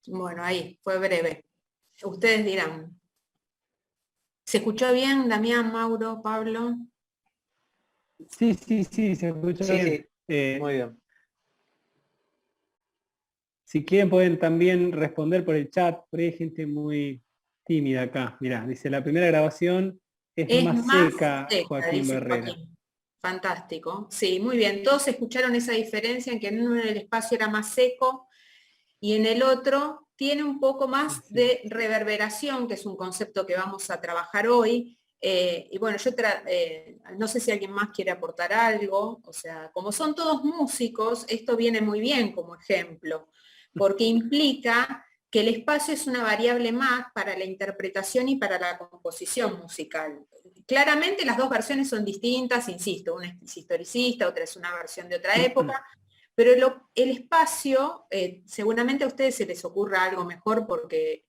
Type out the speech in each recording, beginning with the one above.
Bueno, ahí, fue breve. Ustedes dirán. ¿Se escuchó bien, Damián, Mauro, Pablo? Sí, sí, sí, se escucha Sí, bien. sí, muy bien. Si quieren pueden también responder por el chat, por ahí hay gente muy tímida acá. Mirá, dice, la primera grabación es Es más más seca, seca, Joaquín dice Barrera. Joaquín. Fantástico. Sí, muy bien. Todos escucharon esa diferencia en que en uno el espacio era más seco y en el otro tiene un poco más Sí. de reverberación, que es un concepto que vamos a trabajar hoy. Y bueno, no sé si alguien más quiere aportar algo, o sea, como son todos músicos, esto viene muy bien como ejemplo, porque implica que el espacio es una variable más para la interpretación y para la composición musical. Claramente las dos versiones son distintas, insisto, una es historicista, otra es una versión de otra época, pero el espacio, seguramente a ustedes se les ocurra algo mejor porque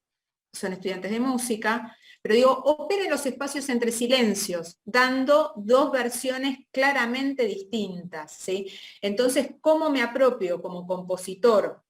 son estudiantes de música, pero digo, operen los espacios entre silencios, dando dos versiones claramente distintas, ¿sí? Entonces, ¿cómo me apropio como compositor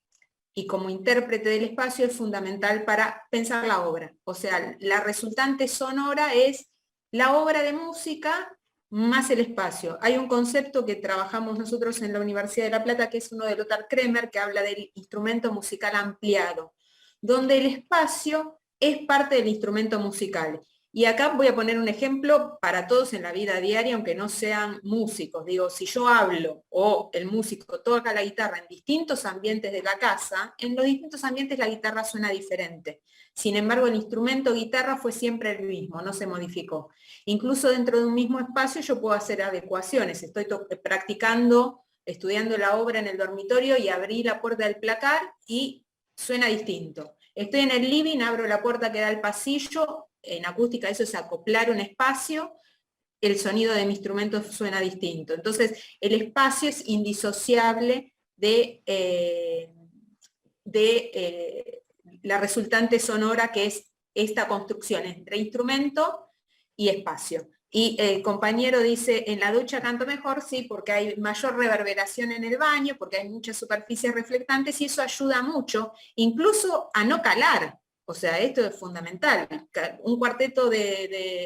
y como intérprete del espacio es fundamental para pensar la obra? O sea, la resultante sonora es la obra de música más el espacio. Hay un concepto que trabajamos nosotros en la Universidad de La Plata, que es uno de Lothar Kremer, que habla del instrumento musical ampliado, donde el espacio es parte del instrumento musical. Y acá voy a poner un ejemplo para todos en la vida diaria, aunque no sean músicos. Digo, si yo hablo o el músico toca la guitarra en distintos ambientes de la casa, en los distintos ambientes la guitarra suena diferente. Sin embargo, el instrumento guitarra fue siempre el mismo, no se modificó. Incluso dentro de un mismo espacio yo puedo hacer adecuaciones. Estoy practicando, estudiando la obra en el dormitorio y abrí la puerta del placar y suena distinto. Estoy en el living, abro la puerta que da al pasillo, en acústica eso es acoplar un espacio, el sonido de mi instrumento suena distinto. Entonces, el espacio es indisociable de la resultante sonora que es esta construcción entre instrumento y espacio. Y el compañero dice, en la ducha canto mejor, sí, porque hay mayor reverberación en el baño, porque hay muchas superficies reflectantes y eso ayuda mucho, incluso a no calar. O sea, esto es fundamental. Un cuarteto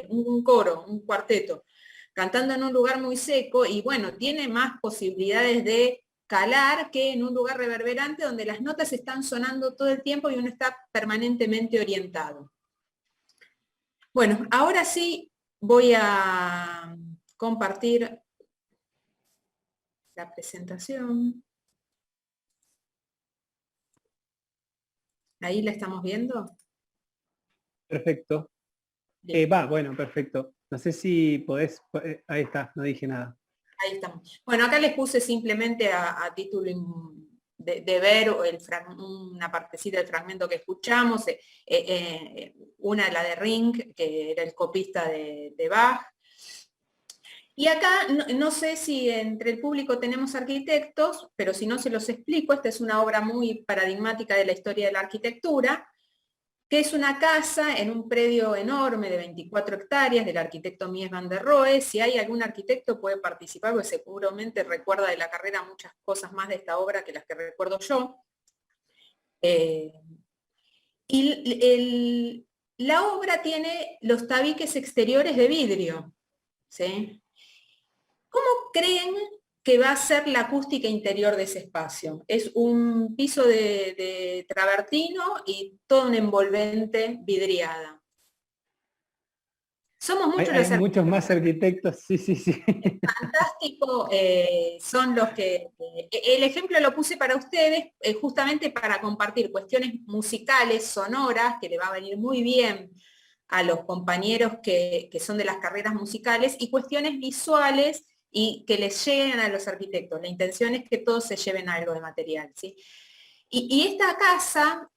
un coro, un cuarteto, cantando en un lugar muy seco y bueno, tiene más posibilidades de calar que en un lugar reverberante donde las notas están sonando todo el tiempo y uno está permanentemente orientado. Bueno, ahora sí voy a compartir la presentación. Ahí la estamos viendo. Perfecto. Bueno, perfecto. No sé si podés, ahí está, no dije nada. Ahí estamos. Bueno, acá les puse simplemente a título de ver una partecita del fragmento que escuchamos, una la de Ring, que era el copista de Bach. Y acá no sé si entre el público tenemos arquitectos, pero si no se los explico, esta es una obra muy paradigmática de la historia de la arquitectura, que es una casa en un predio enorme de 24 hectáreas del arquitecto Mies van der Rohe. Si hay algún arquitecto puede participar, porque seguramente recuerda de la carrera muchas cosas más de esta obra que las que recuerdo yo. Y la obra tiene los tabiques exteriores de vidrio, ¿sí? ¿Cómo creen que va a ser la acústica interior de ese espacio? Es un piso de travertino y todo un envolvente vidriada. Somos muchos Hay los muchos más arquitectos, sí, sí, sí. fantásticos, son los que... el ejemplo lo puse para ustedes justamente para compartir cuestiones musicales, sonoras, que le va a venir muy bien a los compañeros que son de las carreras musicales, y cuestiones visuales y que les lleguen a los arquitectos. La intención es que todos se lleven algo de material, ¿sí? Y esta casa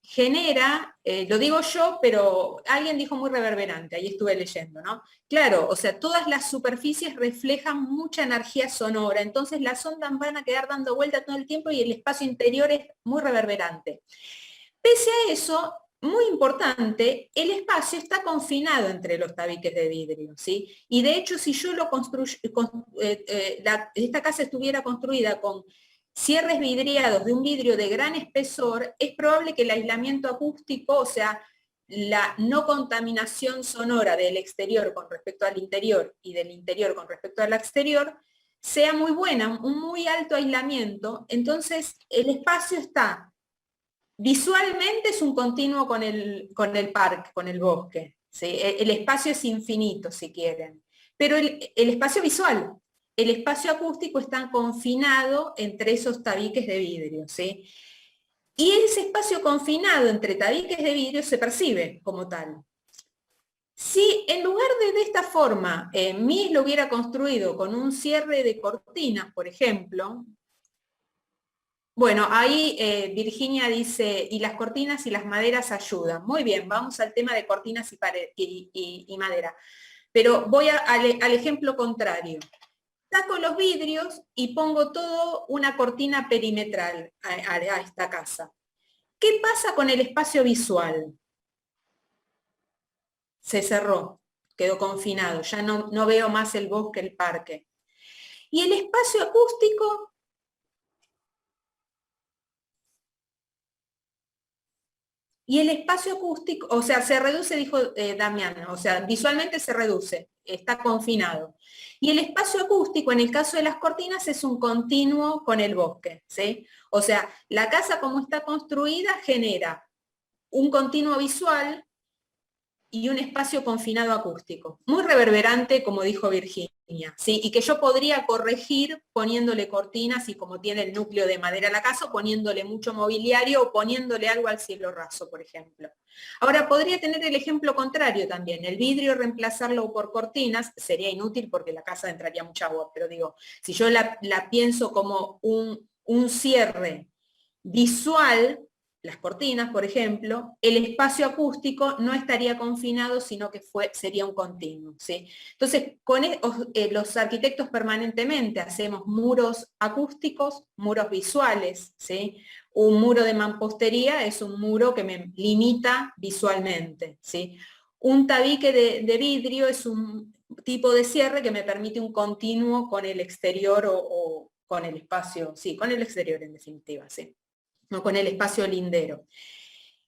genera, lo digo yo, pero alguien dijo muy reverberante, ahí estuve leyendo, ¿no? Claro, o sea, todas las superficies reflejan mucha energía sonora, entonces las ondas van a quedar dando vuelta todo el tiempo y el espacio interior es muy reverberante. Pese a eso, muy importante, el espacio está confinado entre los tabiques de vidrio, ¿sí? Y de hecho, si yo lo esta casa estuviera construida con cierres vidriados de un vidrio de gran espesor, es probable que el aislamiento acústico, o sea, la no contaminación sonora del exterior con respecto al interior y del interior con respecto al exterior, sea muy buena, un muy alto aislamiento. Entonces, el espacio está, visualmente es un continuo con el parque, con el bosque. ¿Sí? El espacio es infinito, si quieren. Pero el espacio visual, el espacio acústico está confinado entre esos tabiques de vidrio. ¿Sí? Y ese espacio confinado entre tabiques de vidrio se percibe como tal. Si en lugar de esta forma, Mies lo hubiera construido con un cierre de cortinas, por ejemplo, bueno, ahí Virginia dice, y las cortinas y las maderas ayudan. Muy bien, vamos al tema de cortinas y madera. Pero voy al ejemplo contrario. Saco los vidrios y pongo todo una cortina perimetral a esta casa. ¿Qué pasa con el espacio visual? Se cerró, quedó confinado, ya no veo más el bosque, el parque. Y el espacio acústico, o sea, se reduce, dijo Damián, o sea, visualmente se reduce, está confinado. Y el espacio acústico, en el caso de las cortinas, es un continuo con el bosque, ¿sí? O sea, la casa como está construida genera un continuo visual y un espacio confinado acústico. Muy reverberante, como dijo Virginia, ¿sí? Y que yo podría corregir poniéndole cortinas y como tiene el núcleo de madera a la casa, poniéndole mucho mobiliario o poniéndole algo al cielo raso, por ejemplo. Ahora, podría tener el ejemplo contrario también. El vidrio reemplazarlo por cortinas sería inútil porque la casa entraría mucha agua, pero digo, si yo la pienso como un cierre visual, las cortinas, por ejemplo, el espacio acústico no estaría confinado, sino que sería un continuo. ¿Sí? Entonces, con los arquitectos permanentemente hacemos muros acústicos, muros visuales. ¿Sí? Un muro de mampostería es un muro que me limita visualmente. ¿Sí? Un tabique de vidrio es un tipo de cierre que me permite un continuo con el exterior o con el espacio, sí, con el exterior en definitiva. ¿Sí? No con el espacio lindero.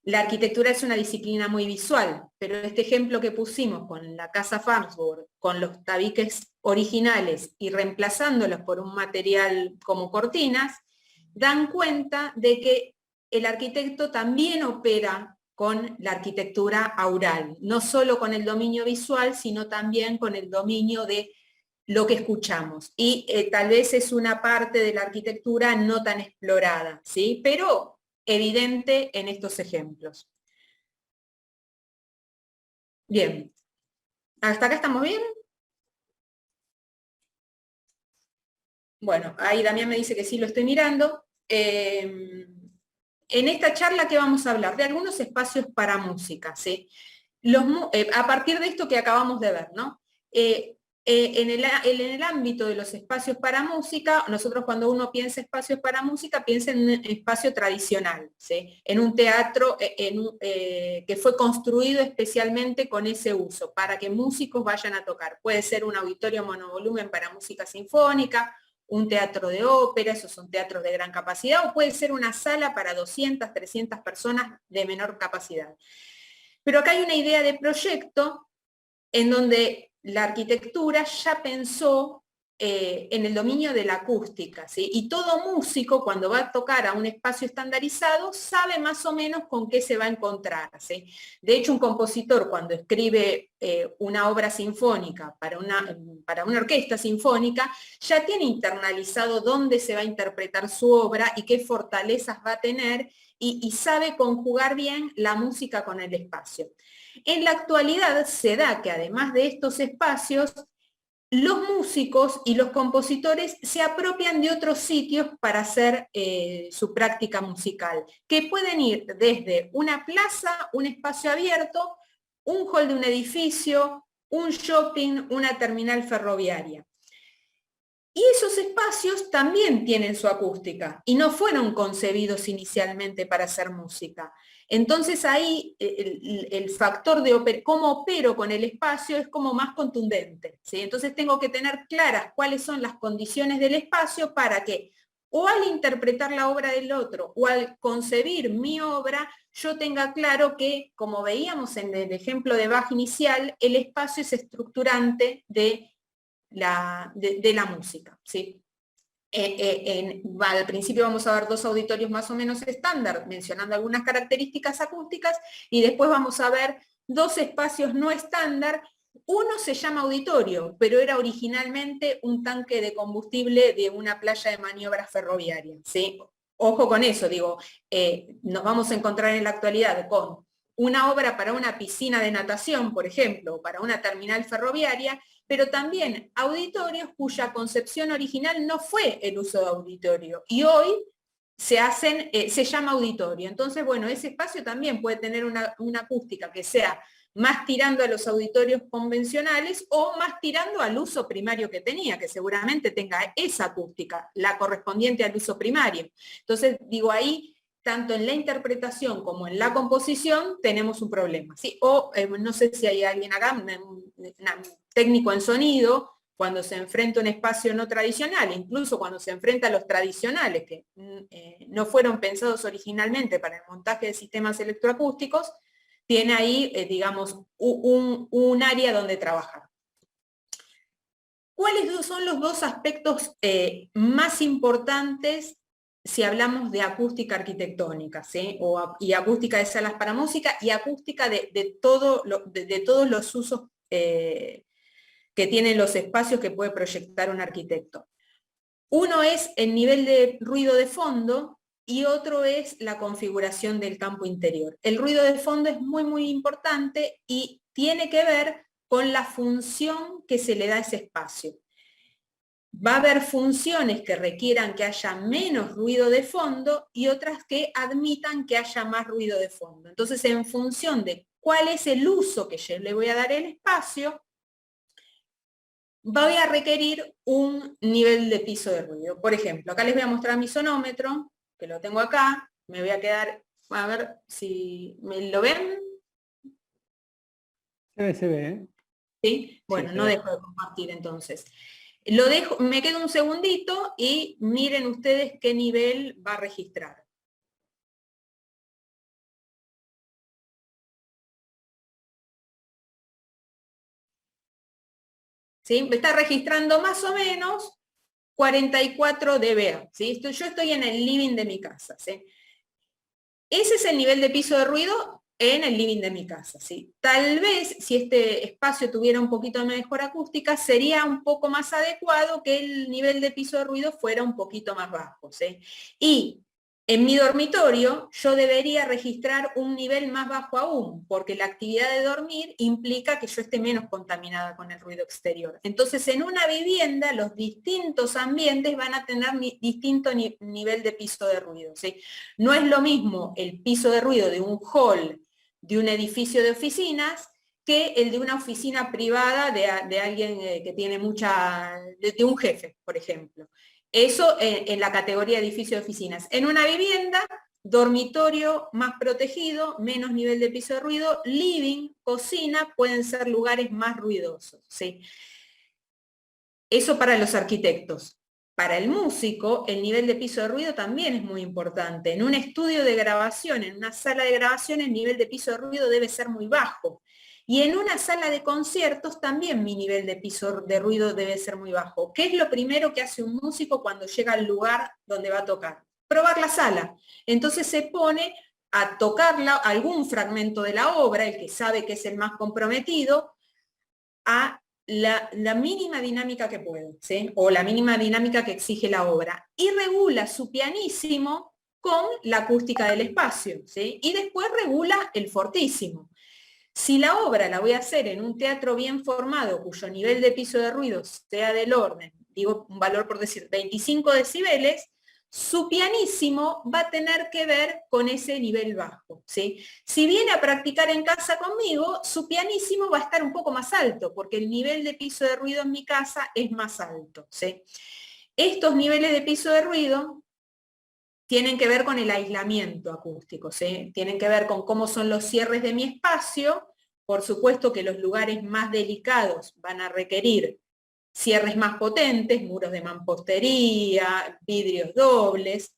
La arquitectura es una disciplina muy visual, pero este ejemplo que pusimos con la casa Farnsworth, con los tabiques originales y reemplazándolos por un material como cortinas, dan cuenta de que el arquitecto también opera con la arquitectura aural, no solo con el dominio visual, sino también con el dominio de lo que escuchamos. Y tal vez es una parte de la arquitectura no tan explorada, ¿sí? Pero evidente en estos ejemplos. Bien. ¿Hasta acá estamos bien? Bueno, ahí Damián me dice que sí lo estoy mirando. En esta charla, ¿qué vamos a hablar? De algunos espacios para música, ¿sí? A partir de esto que acabamos de ver, ¿no? En el ámbito de los espacios para música, nosotros cuando uno piensa espacios para música, piensa en un espacio tradicional, ¿sí? En un teatro que fue construido especialmente con ese uso, para que músicos vayan a tocar. Puede ser un auditorio monovolumen para música sinfónica, un teatro de ópera, esos son teatros de gran capacidad, o puede ser una sala para 200, 300 personas de menor capacidad. Pero acá hay una idea de proyecto en donde la arquitectura ya pensó en el dominio de la acústica, ¿sí? Y todo músico cuando va a tocar a un espacio estandarizado sabe más o menos con qué se va a encontrar, ¿sí? De hecho, un compositor cuando escribe una obra sinfónica para una orquesta sinfónica, ya tiene internalizado dónde se va a interpretar su obra y qué fortalezas va a tener y sabe conjugar bien la música con el espacio. En la actualidad se da que además de estos espacios, los músicos y los compositores se apropian de otros sitios para hacer su práctica musical, que pueden ir desde una plaza, un espacio abierto, un hall de un edificio, un shopping, una terminal ferroviaria. Y esos espacios también tienen su acústica y no fueron concebidos inicialmente para hacer música. Entonces ahí el factor de cómo opero con el espacio es como más contundente, ¿sí? Entonces tengo que tener claras cuáles son las condiciones del espacio para que o al interpretar la obra del otro, o al concebir mi obra, yo tenga claro que, como veíamos en el ejemplo de Bach inicial, el espacio es estructurante de la música, ¿sí? Al principio vamos a ver 2 auditorios más o menos estándar, mencionando algunas características acústicas, y después vamos a ver 2 espacios no estándar. Uno se llama auditorio, pero era originalmente un tanque de combustible de una playa de maniobras ferroviarias, ¿sí? Ojo con eso, digo, nos vamos a encontrar en la actualidad con una obra para una piscina de natación, por ejemplo, o para una terminal ferroviaria, pero también auditorios cuya concepción original no fue el uso de auditorio, y hoy se llama auditorio. Entonces, bueno, ese espacio también puede tener una acústica que sea más tirando a los auditorios convencionales o más tirando al uso primario que tenía, que seguramente tenga esa acústica, la correspondiente al uso primario. Entonces, digo, ahí, tanto en la interpretación como en la composición, tenemos un problema, ¿sí? O no sé si hay alguien acá, un técnico en sonido, cuando se enfrenta a un espacio no tradicional, incluso cuando se enfrenta a los tradicionales, que no fueron pensados originalmente para el montaje de sistemas electroacústicos, tiene ahí, digamos, un área donde trabajar. ¿Cuáles son los 2 aspectos más importantes si hablamos de acústica arquitectónica, ¿sí? Y acústica de salas para música y acústica de todos los usos que tienen los espacios que puede proyectar un arquitecto? Uno es el nivel de ruido de fondo y otro es la configuración del campo interior. El ruido de fondo es muy, muy importante y tiene que ver con la función que se le da a ese espacio. Va a haber funciones que requieran que haya menos ruido de fondo y otras que admitan que haya más ruido de fondo. Entonces, en función de cuál es el uso que yo le voy a dar al espacio, voy a requerir un nivel de piso de ruido. Por ejemplo, acá les voy a mostrar mi sonómetro, que lo tengo acá, me voy a quedar, a ver si me lo ven. Se ve, ¿eh? ¿Sí? Bueno, Sí, no dejo de compartir entonces. Lo dejo, me quedo un segundito y miren ustedes qué nivel va a registrar. ¿Sí? Me está registrando más o menos 44 dBA, ¿sí? Yo estoy en el living de mi casa, ¿sí? Ese es el nivel de piso de ruido en el living de mi casa, ¿sí? Tal vez, si este espacio tuviera un poquito de mejor acústica, sería un poco más adecuado que el nivel de piso de ruido fuera un poquito más bajo, ¿sí? Y en mi dormitorio yo debería registrar un nivel más bajo aún, porque la actividad de dormir implica que yo esté menos contaminada con el ruido exterior. Entonces, en una vivienda, los distintos ambientes van a tener distinto nivel de piso de ruido, ¿sí? No es lo mismo el piso de ruido de un hall de un edificio de oficinas que el de una oficina privada de alguien que tiene de un jefe, por ejemplo. Eso en la categoría de edificio de oficinas. En una vivienda, dormitorio más protegido, menos nivel de piso de ruido, living, cocina, pueden ser lugares más ruidosos, ¿sí? Eso para los arquitectos. Para el músico, el nivel de piso de ruido también es muy importante. En un estudio de grabación, en una sala de grabación, el nivel de piso de ruido debe ser muy bajo. Y en una sala de conciertos también mi nivel de piso de ruido debe ser muy bajo. ¿Qué es lo primero que hace un músico cuando llega al lugar donde va a tocar? Probar la sala. Entonces se pone a tocarla, algún fragmento de la obra, el que sabe que es el más comprometido, a la mínima dinámica que puede, ¿sí? O la mínima dinámica que exige la obra, y regula su pianísimo con la acústica del espacio, ¿sí? Y después regula el fortísimo. Si la obra la voy a hacer en un teatro bien formado, cuyo nivel de piso de ruido sea del orden, digo un valor por decir 25 decibeles, su pianísimo va a tener que ver con ese nivel bajo, ¿sí? Si viene a practicar en casa conmigo, su pianísimo va a estar un poco más alto, porque el nivel de piso de ruido en mi casa es más alto, ¿sí? Estos niveles de piso de ruido tienen que ver con el aislamiento acústico, ¿sí? Tienen que ver con cómo son los cierres de mi espacio. Por supuesto que los lugares más delicados van a requerir cierres más potentes, muros de mampostería, vidrios dobles.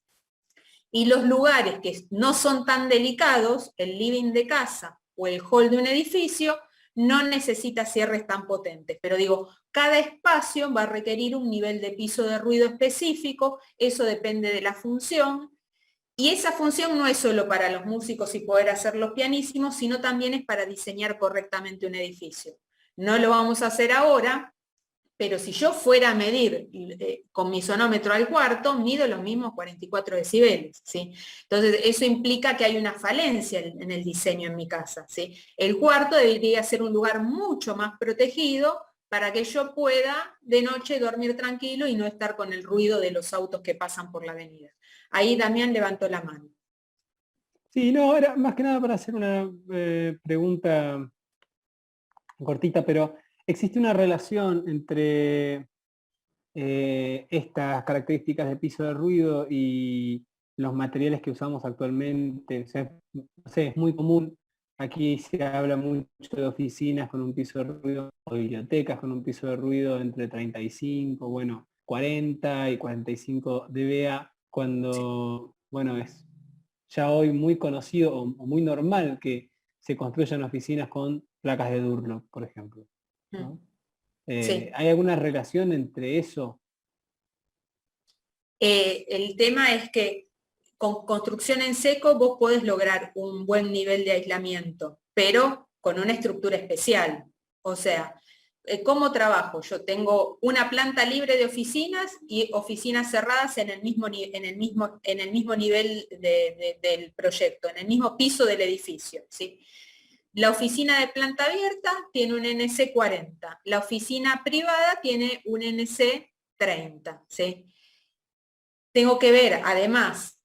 Y los lugares que no son tan delicados, el living de casa o el hall de un edificio, no necesita cierres tan potentes. Pero digo, cada espacio va a requerir un nivel de piso de ruido específico, eso depende de la función. Y esa función no es solo para los músicos y poder hacerlos pianísimos, sino también es para diseñar correctamente un edificio. No lo vamos a hacer ahora, pero si yo fuera a medir con mi sonómetro al cuarto, mido los mismos 44 decibeles, ¿sí? Entonces, eso implica que hay una falencia en el diseño en mi casa, ¿sí? El cuarto debería ser un lugar mucho más protegido para que yo pueda de noche dormir tranquilo y no estar con el ruido de los autos que pasan por la avenida. Ahí Damián levantó la mano. Sí, no, era más que nada para hacer una pregunta cortita, pero ¿existe una relación entre estas características de piso de ruido y los materiales que usamos actualmente? O sea, no sé, es muy común, aquí se habla mucho de oficinas con un piso de ruido o bibliotecas con un piso de ruido entre 35, bueno, 40 y 45 dBA, cuando, bueno, es ya hoy muy conocido o muy normal que se construyan oficinas con placas de Durlock, por ejemplo, ¿no? Sí. ¿Hay alguna relación entre eso? El tema es que con construcción en seco vos podés lograr un buen nivel de aislamiento, pero con una estructura especial. O sea, ¿cómo trabajo? Yo tengo una planta libre de oficinas y oficinas cerradas en el mismo nivel del proyecto, en el mismo piso del edificio, ¿sí? La oficina de planta abierta tiene un NC 40, la oficina privada tiene un NC 30, ¿sí? Tengo que ver, además,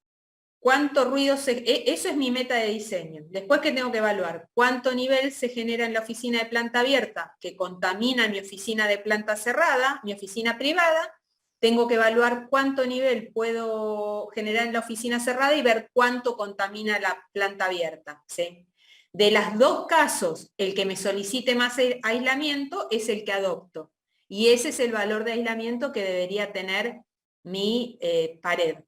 cuánto ruido eso es mi meta de diseño. Después que tengo que evaluar cuánto nivel se genera en la oficina de planta abierta que contamina mi oficina de planta cerrada, mi oficina privada. Tengo que evaluar cuánto nivel puedo generar en la oficina cerrada y ver cuánto contamina la planta abierta, ¿sí? De los dos casos, el que me solicite más aislamiento es el que adopto. Y ese es el valor de aislamiento que debería tener mi pared.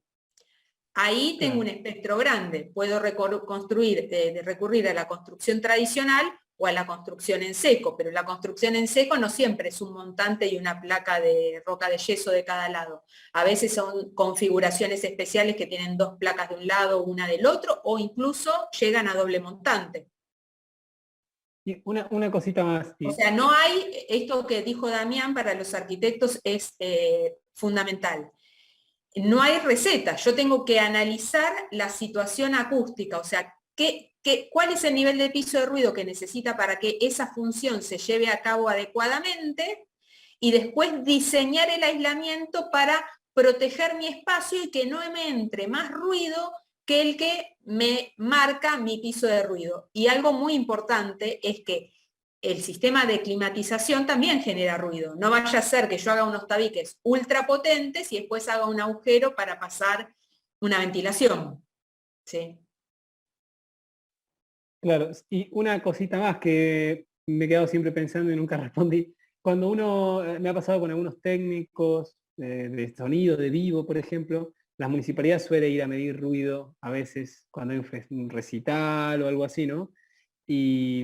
Ahí tengo un espectro grande. Puedo recurrir a la construcción tradicional o a la construcción en seco, pero la construcción en seco no siempre es un montante y una placa de roca de yeso de cada lado. A veces son configuraciones especiales que tienen dos placas de un lado, una del otro, o incluso llegan a doble montante. Y una cosita más. O sea, no hay, esto que dijo Damián para los arquitectos es fundamental. No hay receta, yo tengo que analizar la situación acústica, o sea, cuál es el nivel de piso de ruido que necesita para que esa función se lleve a cabo adecuadamente y después diseñar el aislamiento para proteger mi espacio y que no me entre más ruido que el que me marca mi piso de ruido. Y algo muy importante es que el sistema de climatización también genera ruido. No vaya a ser que yo haga unos tabiques ultra potentes y después haga un agujero para pasar una ventilación. ¿Sí? Claro, y una cosita más que me he quedado siempre pensando y nunca respondí. Cuando uno, me ha pasado con algunos técnicos de sonido, de vivo, por ejemplo, las municipalidades suelen ir a medir ruido a veces cuando hay un recital o algo así, ¿no? Y,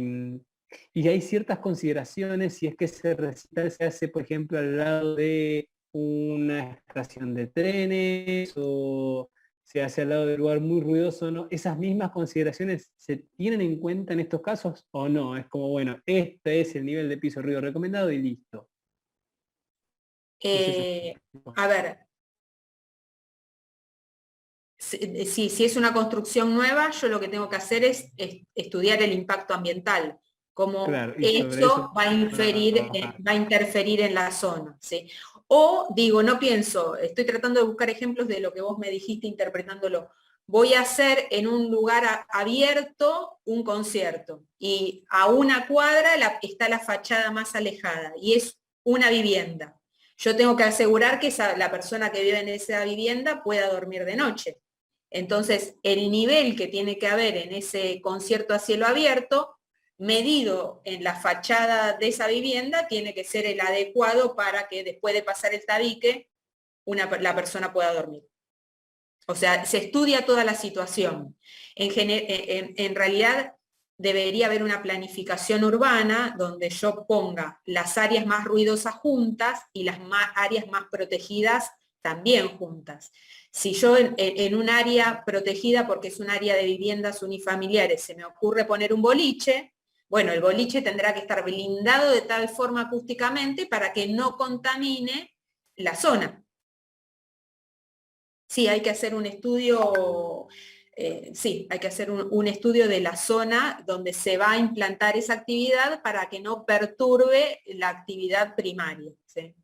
y hay ciertas consideraciones si es que ese recital se hace, por ejemplo, al lado de una estación de trenes o se hace al lado de un lugar muy ruidoso, ¿no? ¿Esas mismas consideraciones se tienen en cuenta en estos casos o no? Es como, bueno, este es el nivel de piso de ruido recomendado y listo. No sé si... A ver, si es una construcción nueva, yo lo que tengo que hacer es estudiar el impacto ambiental, cómo Claro, y sobre eso... eso va a interferir en la zona, ¿sí? O digo, no pienso, estoy tratando de buscar ejemplos de lo que vos me dijiste interpretándolo. Voy a hacer en un lugar abierto un concierto y a una cuadra está la fachada más alejada y es una vivienda. Yo tengo que asegurar que la persona que vive en esa vivienda pueda dormir de noche. Entonces, el nivel que tiene que haber en ese concierto a cielo abierto medido en la fachada de esa vivienda tiene que ser el adecuado para que después de pasar el tabique la persona pueda dormir. O sea, se estudia toda la situación. En realidad debería haber una planificación urbana donde yo ponga las áreas más ruidosas juntas y las áreas más protegidas también juntas. Si yo en un área protegida, porque es un área de viviendas unifamiliares, se me ocurre poner un boliche, bueno, el boliche tendrá que estar blindado de tal forma acústicamente para que no contamine la zona. Sí, hay que hacer un estudio, sí, hay que hacer un estudio de la zona donde se va a implantar esa actividad para que no perturbe la actividad primaria. ¿Sí?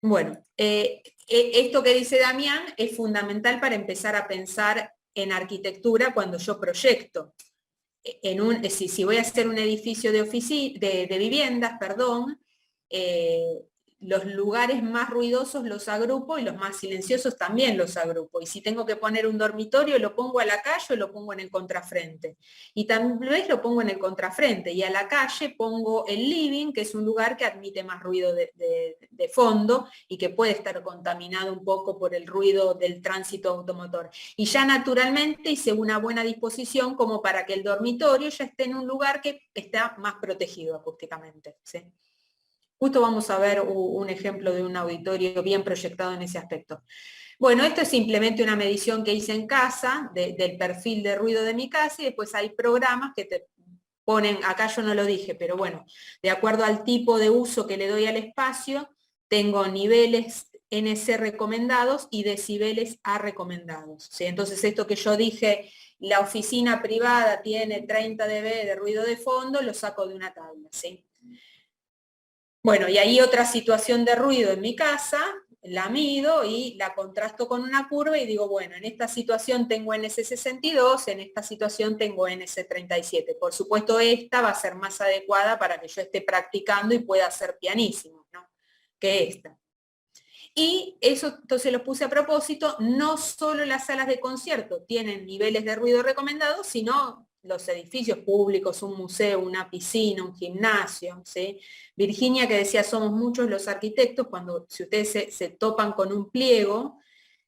Bueno, esto que dice Damián es fundamental para empezar a pensar en arquitectura cuando yo proyecto. Si voy a hacer un edificio de viviendas, perdón, los lugares más ruidosos los agrupo y los más silenciosos también los agrupo. Y si tengo que poner un dormitorio, lo pongo a la calle o lo pongo en el contrafrente. Y tal vez lo pongo en el contrafrente. Y a la calle pongo el living, que es un lugar que admite más ruido de fondo y que puede estar contaminado un poco por el ruido del tránsito automotor. Y ya naturalmente hice una buena disposición como para que el dormitorio ya esté en un lugar que está más protegido acústicamente. ¿Sí? Justo vamos a ver un ejemplo de un auditorio bien proyectado en ese aspecto. Bueno, esto es simplemente una medición que hice en casa del perfil de ruido de mi casa y después hay programas que te ponen, acá yo no lo dije, pero bueno, de acuerdo al tipo de uso que le doy al espacio, tengo niveles NC recomendados y decibeles A recomendados. ¿Sí? Entonces esto que yo dije, la oficina privada tiene 30 dB de ruido de fondo, lo saco de una tabla. ¿Sí? Bueno, y ahí otra situación de ruido en mi casa, la mido y la contrasto con una curva y digo, bueno, en esta situación tengo NC62, en esta situación tengo NC37. Por supuesto, esta va a ser más adecuada para que yo esté practicando y pueda ser pianísimo, ¿no? Que esta. Y eso entonces lo puse a propósito, no solo las salas de concierto tienen niveles de ruido recomendados, sino los edificios públicos, un museo, una piscina, un gimnasio. ¿Sí? Virginia que decía, somos muchos los arquitectos, cuando si ustedes se topan con un pliego,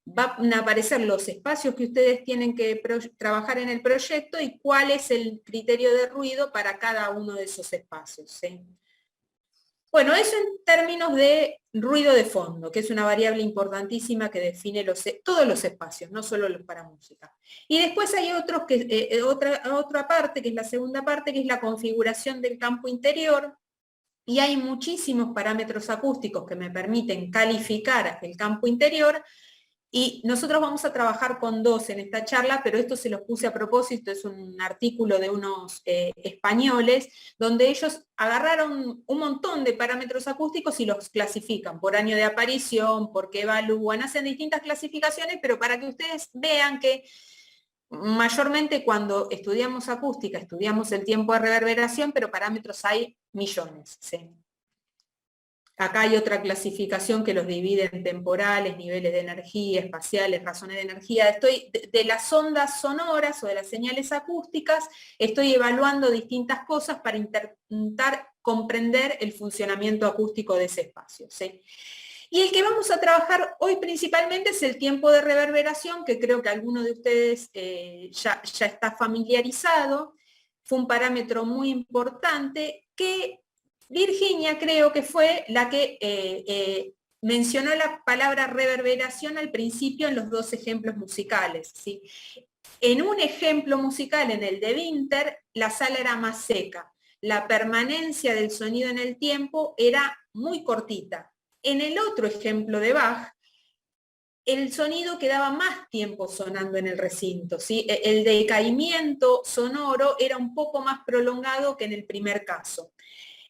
van a aparecer los espacios que ustedes tienen que trabajar en el proyecto y cuál es el criterio de ruido para cada uno de esos espacios. ¿Sí? Bueno, eso en términos de ruido de fondo, que es una variable importantísima que define todos los espacios, no solo los para música. Y después hay otros otra parte, que es la segunda parte, que es la configuración del campo interior, y hay muchísimos parámetros acústicos que me permiten calificar el campo interior, y nosotros vamos a trabajar con dos en esta charla, pero esto se los puse a propósito, es un artículo de unos españoles, donde ellos agarraron un montón de parámetros acústicos y los clasifican por año de aparición, porque evalúan, hacen distintas clasificaciones, pero para que ustedes vean que mayormente cuando estudiamos acústica, estudiamos el tiempo de reverberación, pero parámetros hay millones. ¿Sí? Acá hay otra clasificación que los divide en temporales, niveles de energía, espaciales, razones de energía. Estoy de las ondas sonoras o de las señales acústicas, estoy evaluando distintas cosas para intentar comprender el funcionamiento acústico de ese espacio. ¿Sí? Y el que vamos a trabajar hoy principalmente es el tiempo de reverberación, que creo que alguno de ustedes ya está familiarizado. Fue un parámetro muy importante que Virginia creo que fue la que mencionó la palabra reverberación al principio en los dos ejemplos musicales. ¿Sí? En un ejemplo musical, en el de Winter, la sala era más seca. La permanencia del sonido en el tiempo era muy cortita. En el otro ejemplo de Bach, el sonido quedaba más tiempo sonando en el recinto. ¿Sí? El decaimiento sonoro era un poco más prolongado que en el primer caso.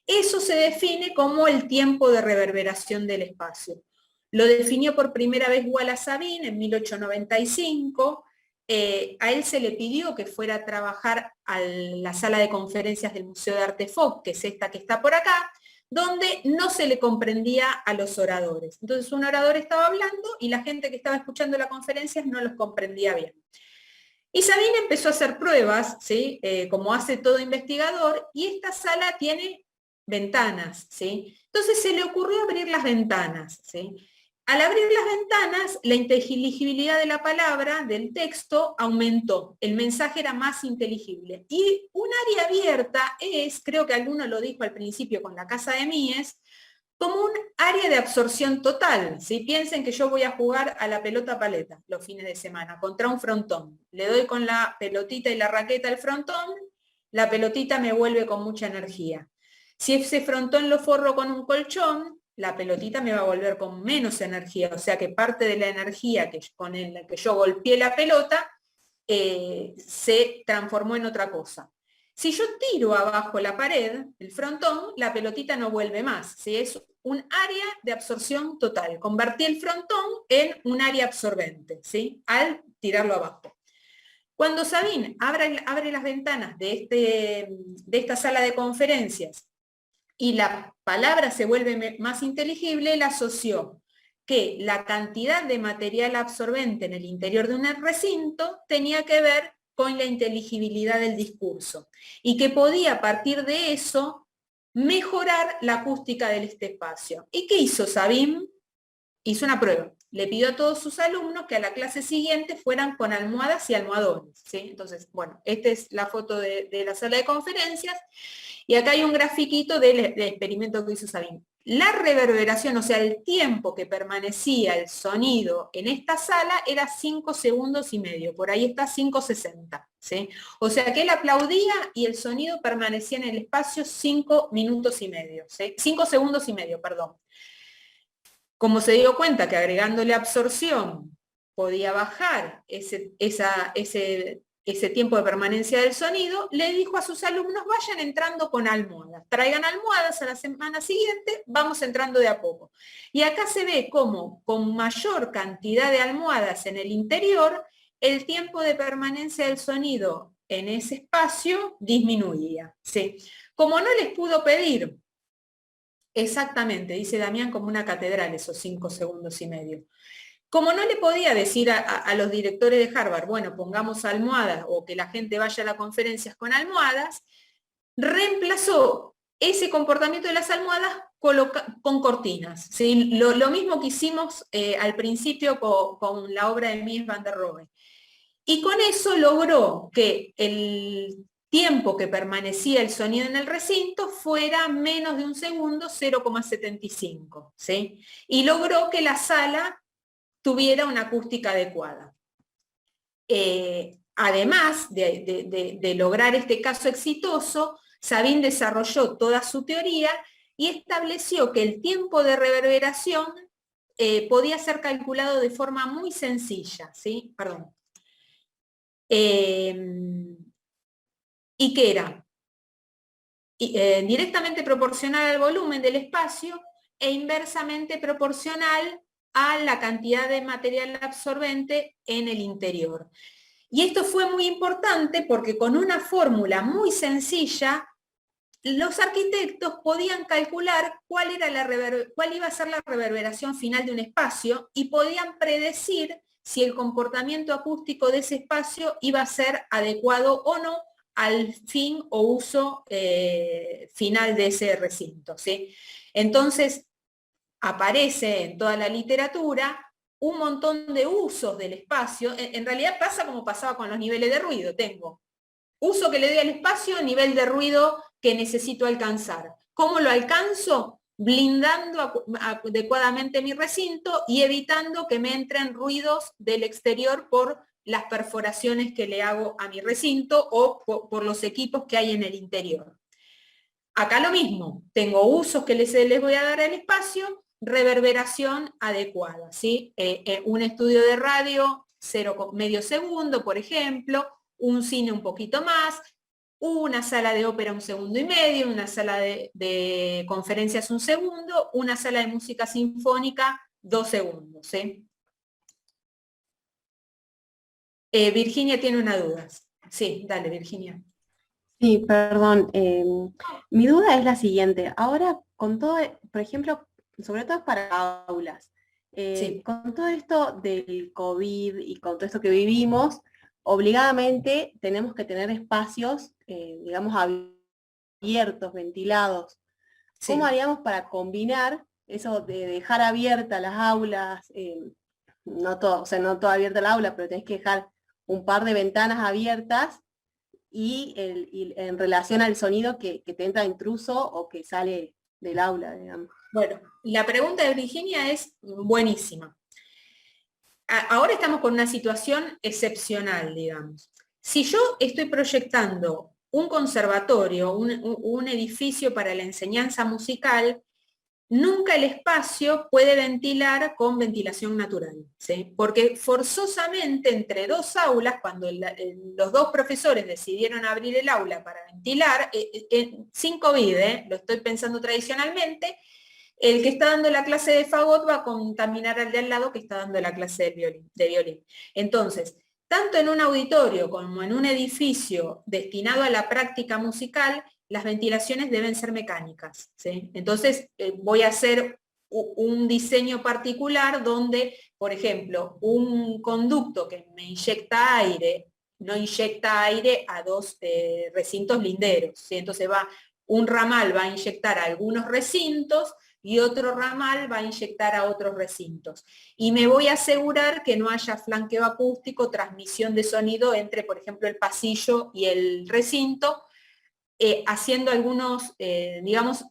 Eso se define como el tiempo de reverberación del espacio. Lo definió por primera vez Wallace Sabine en 1895. A él se le pidió que fuera a trabajar a la sala de conferencias del Museo de Arte Foch, que es esta que está por acá, donde no se le comprendía a los oradores. Entonces un orador estaba hablando y la gente que estaba escuchando la conferencia no los comprendía bien. Y Sabine empezó a hacer pruebas, ¿sí? Como hace todo investigador, y esta sala tiene ventanas, ¿sí? Entonces se le ocurrió abrir las ventanas, ¿sí? Al abrir las ventanas, la inteligibilidad de la palabra, del texto, aumentó. El mensaje era más inteligible. Y un área abierta es, creo que alguno lo dijo al principio con la casa de Mies, como un área de absorción total. Si piensen que yo voy a jugar a la pelota paleta los fines de semana contra un frontón. Le doy con la pelotita y la raqueta al frontón, la pelotita me vuelve con mucha energía. Si ese frontón lo forro con un colchón, la pelotita me va a volver con menos energía. O sea que parte de la energía con la que yo golpeé la pelota se transformó en otra cosa. Si yo tiro abajo la pared, el frontón, la pelotita no vuelve más. ¿Sí? Es un área de absorción total. Convertí el frontón en un área absorbente, ¿sí? Al tirarlo abajo. Cuando Sabine abre las ventanas de esta sala de conferencias y la palabra se vuelve más inteligible, él asoció que la cantidad de material absorbente en el interior de un recinto tenía que ver con la inteligibilidad del discurso y que podía a partir de eso mejorar la acústica de este espacio. ¿Y qué hizo Sabine? Hizo una prueba. Le pidió a todos sus alumnos que a la clase siguiente fueran con almohadas y almohadones, ¿sí? Entonces, bueno, esta es la foto de la sala de conferencias y acá hay un grafiquito del experimento que hizo Sabine. La reverberación, o sea, el tiempo que permanecía el sonido en esta sala era 5 segundos y medio, por ahí está 5,60, ¿sí? O sea que él aplaudía y el sonido permanecía en el espacio 5 minutos y medio, ¿sí? 5 segundos y medio, perdón. Como se dio cuenta que agregándole absorción podía bajar ese tiempo de permanencia del sonido, le dijo a sus alumnos, vayan entrando con almohadas, traigan almohadas a la semana siguiente, vamos entrando de a poco. Y acá se ve cómo con mayor cantidad de almohadas en el interior, el tiempo de permanencia del sonido en ese espacio disminuía. ¿Sí? Como no les pudo pedir exactamente, dice Damián, como una catedral, esos 5 segundos y medio. Como no le podía decir a los directores de Harvard, bueno, pongamos almohadas o que la gente vaya a las conferencias con almohadas, reemplazó ese comportamiento de las almohadas con cortinas. ¿Sí? Lo mismo que hicimos al principio con la obra de Mies van der Rohe. Y con eso logró que el tiempo que permanecía el sonido en el recinto fuera menos de un segundo, 0,75. ¿Sí? Y logró que la sala tuviera una acústica adecuada. Además de lograr este caso exitoso, Sabine desarrolló toda su teoría y estableció que el tiempo de reverberación podía ser calculado de forma muy sencilla, ¿sí? Perdón. Y que era directamente proporcional al volumen del espacio e inversamente proporcional a la cantidad de material absorbente en el interior. Y esto fue muy importante porque con una fórmula muy sencilla, los arquitectos podían calcular cuál iba a ser la reverberación final de un espacio y podían predecir si el comportamiento acústico de ese espacio iba a ser adecuado o no al fin o uso final de ese recinto. ¿Sí? Entonces, aparece en toda la literatura un montón de usos del espacio. En realidad pasa como pasaba con los niveles de ruido. Tengo uso que le doy al espacio, nivel de ruido que necesito alcanzar. ¿Cómo lo alcanzo? Blindando adecuadamente mi recinto y evitando que me entren ruidos del exterior por las perforaciones que le hago a mi recinto o por los equipos que hay en el interior. Acá lo mismo, tengo usos que les voy a dar al espacio, reverberación adecuada, ¿sí? Un estudio de radio, medio segundo, por ejemplo, un cine un poquito más, una sala de ópera 1,5 segundos, una sala de conferencias 1 segundo, una sala de música sinfónica 2 segundos, ¿sí? Virginia tiene una duda. Sí, dale, Virginia. Sí, perdón. Mi duda es la siguiente. Ahora, con todo, por ejemplo, sobre todo para aulas, Sí. con todo esto del COVID y con todo esto que vivimos, obligadamente tenemos que tener espacios, digamos, abiertos, ventilados. ¿Cómo Sí. haríamos para combinar eso de dejar abiertas las aulas? No todo, o sea, no toda abierta el aula, pero tenés que dejar un par de ventanas abiertas y, en relación al sonido que te entra intruso o que sale del aula, digamos. Bueno, la pregunta de Virginia es buenísima. Ahora estamos con una situación excepcional, digamos. Si yo estoy proyectando un conservatorio, un edificio para la enseñanza musical, nunca el espacio puede ventilar con ventilación natural, ¿sí? Porque forzosamente entre dos aulas, cuando los dos profesores decidieron abrir el aula para ventilar, sin COVID, lo estoy pensando tradicionalmente, el que está dando la clase de fagot va a contaminar al de al lado que está dando la clase de violín. Entonces, tanto en un auditorio como en un edificio destinado a la práctica musical, las ventilaciones deben ser mecánicas, ¿sí? Entonces, voy a hacer un diseño particular donde, por ejemplo, un conducto que me inyecta aire, no inyecta aire a dos recintos linderos, ¿sí? Entonces un ramal va a inyectar a algunos recintos y otro ramal va a inyectar a otros recintos. Y me voy a asegurar que no haya flanqueo acústico, transmisión de sonido entre, por ejemplo, el pasillo y el recinto, haciendo digamos,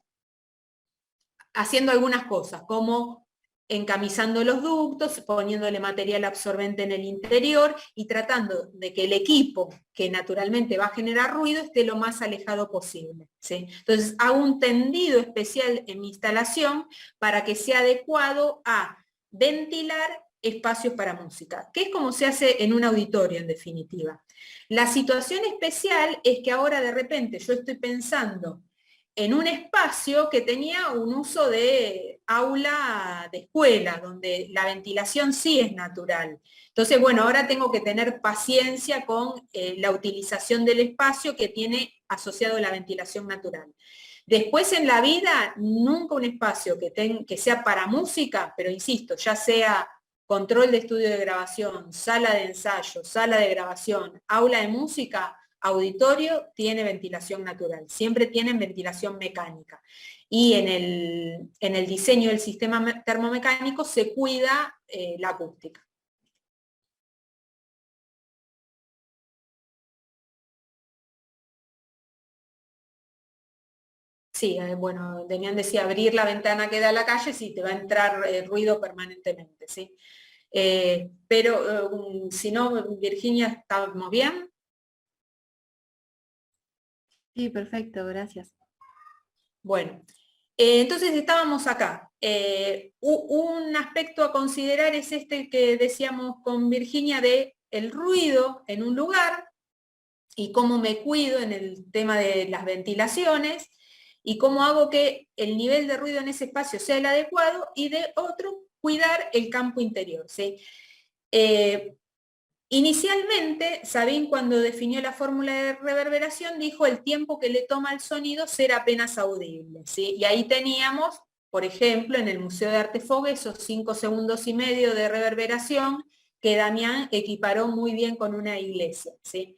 haciendo algunas cosas, como encamisando los ductos, poniéndole material absorbente en el interior y tratando de que el equipo que naturalmente va a generar ruido esté lo más alejado posible, ¿sí? Entonces hago un tendido especial en mi instalación para que sea adecuado a ventilar espacios para música, que es como se hace en un auditorio en definitiva. La situación especial es que ahora de repente yo estoy pensando en un espacio que tenía un uso de aula de escuela, donde la ventilación sí es natural. Entonces, bueno, ahora tengo que tener paciencia con la utilización del espacio que tiene asociado la ventilación natural. Después en la vida, nunca un espacio que sea para música, pero insisto, ya sea control de estudio de grabación, sala de ensayo, sala de grabación, aula de música, auditorio, tiene ventilación natural, siempre tienen ventilación mecánica. Y en el diseño del sistema termomecánico se cuida la acústica. Sí, bueno, Demián decía abrir la ventana que da a la calle, sí, te va a entrar ruido permanentemente, ¿sí? Pero si no, Virginia, ¿estamos bien? Sí, perfecto, gracias. Bueno, entonces estábamos acá. Un aspecto a considerar es este que decíamos con Virginia de el ruido en un lugar y cómo me cuido en el tema de las ventilaciones y cómo hago que el nivel de ruido en ese espacio sea el adecuado y de otro, cuidar el campo interior, ¿sí? Inicialmente, Sabine, cuando definió la fórmula de reverberación, dijo el tiempo que le toma al sonido ser apenas audible, ¿sí? Y ahí teníamos, por ejemplo, en el Museo de Arte Fogue, esos 5 segundos y medio de reverberación que Damián equiparó muy bien con una iglesia, ¿sí?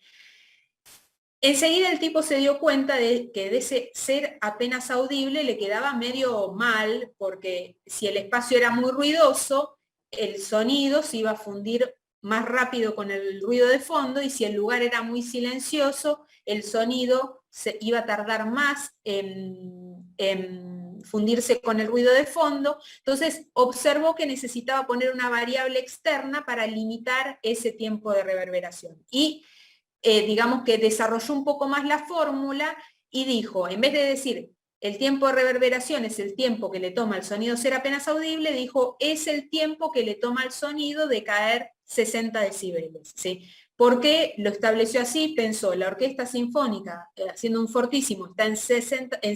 Enseguida el tipo se dio cuenta de que de ese ser apenas audible le quedaba medio mal, porque si el espacio era muy ruidoso, el sonido se iba a fundir más rápido con el ruido de fondo, y si el lugar era muy silencioso, el sonido se iba a tardar más en fundirse con el ruido de fondo. Entonces observó que necesitaba poner una variable externa para limitar ese tiempo de reverberación. Y digamos que desarrolló un poco más la fórmula y dijo, en vez de decir el tiempo de reverberación es el tiempo que le toma al sonido ser apenas audible, dijo es el tiempo que le toma al sonido de caer 60 decibeles. ¿Sí? ¿Por qué lo estableció así? Pensó, la orquesta sinfónica, haciendo un fortísimo, está en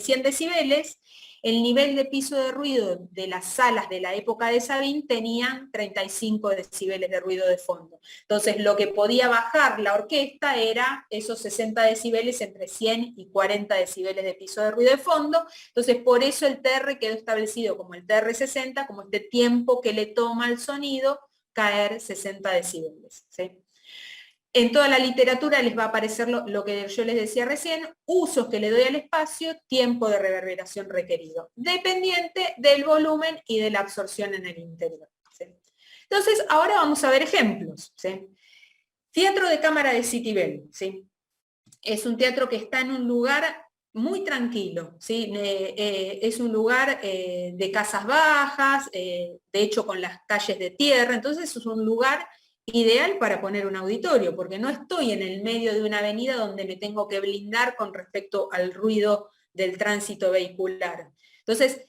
100 decibeles, el nivel de piso de ruido de las salas de la época de Sabine tenían 35 decibeles de ruido de fondo. Entonces, lo que podía bajar la orquesta era esos 60 decibeles entre 100 y 40 decibeles de piso de ruido de fondo. Entonces, por eso el TR quedó establecido como el TR60, como este tiempo que le toma al sonido caer 60 decibeles. ¿Sí? En toda la literatura les va a aparecer lo que yo les decía recién, usos que le doy al espacio, tiempo de reverberación requerido, dependiente del volumen y de la absorción en el interior. ¿Sí? Entonces, ahora vamos a ver ejemplos. ¿Sí? Teatro de cámara de Citibel. ¿Sí? Es un teatro que está en un lugar muy tranquilo. ¿Sí? Es un lugar de casas bajas, de hecho con las calles de tierra, entonces es un lugar ideal para poner un auditorio, porque no estoy en el medio de una avenida donde me tengo que blindar con respecto al ruido del tránsito vehicular. Entonces,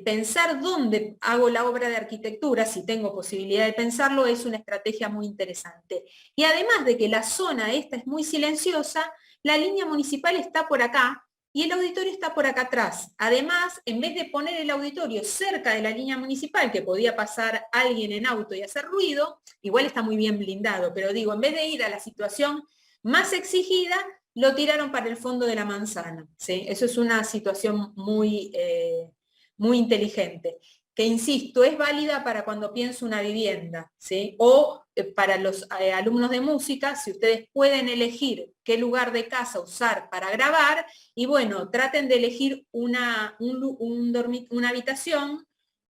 pensar dónde hago la obra de arquitectura, si tengo posibilidad de pensarlo, es una estrategia muy interesante. Y además de que la zona esta es muy silenciosa, la línea municipal está por acá, y el auditorio está por acá atrás. Además, en vez de poner el auditorio cerca de la línea municipal, que podía pasar alguien en auto y hacer ruido, igual está muy bien blindado, pero digo, en vez de ir a la situación más exigida, lo tiraron para el fondo de la manzana. ¿Sí? Eso es una situación muy, muy inteligente, que insisto, es válida para cuando pienso una vivienda, ¿sí? O para los alumnos de música, si ustedes pueden elegir qué lugar de casa usar para grabar, y bueno, traten de elegir una habitación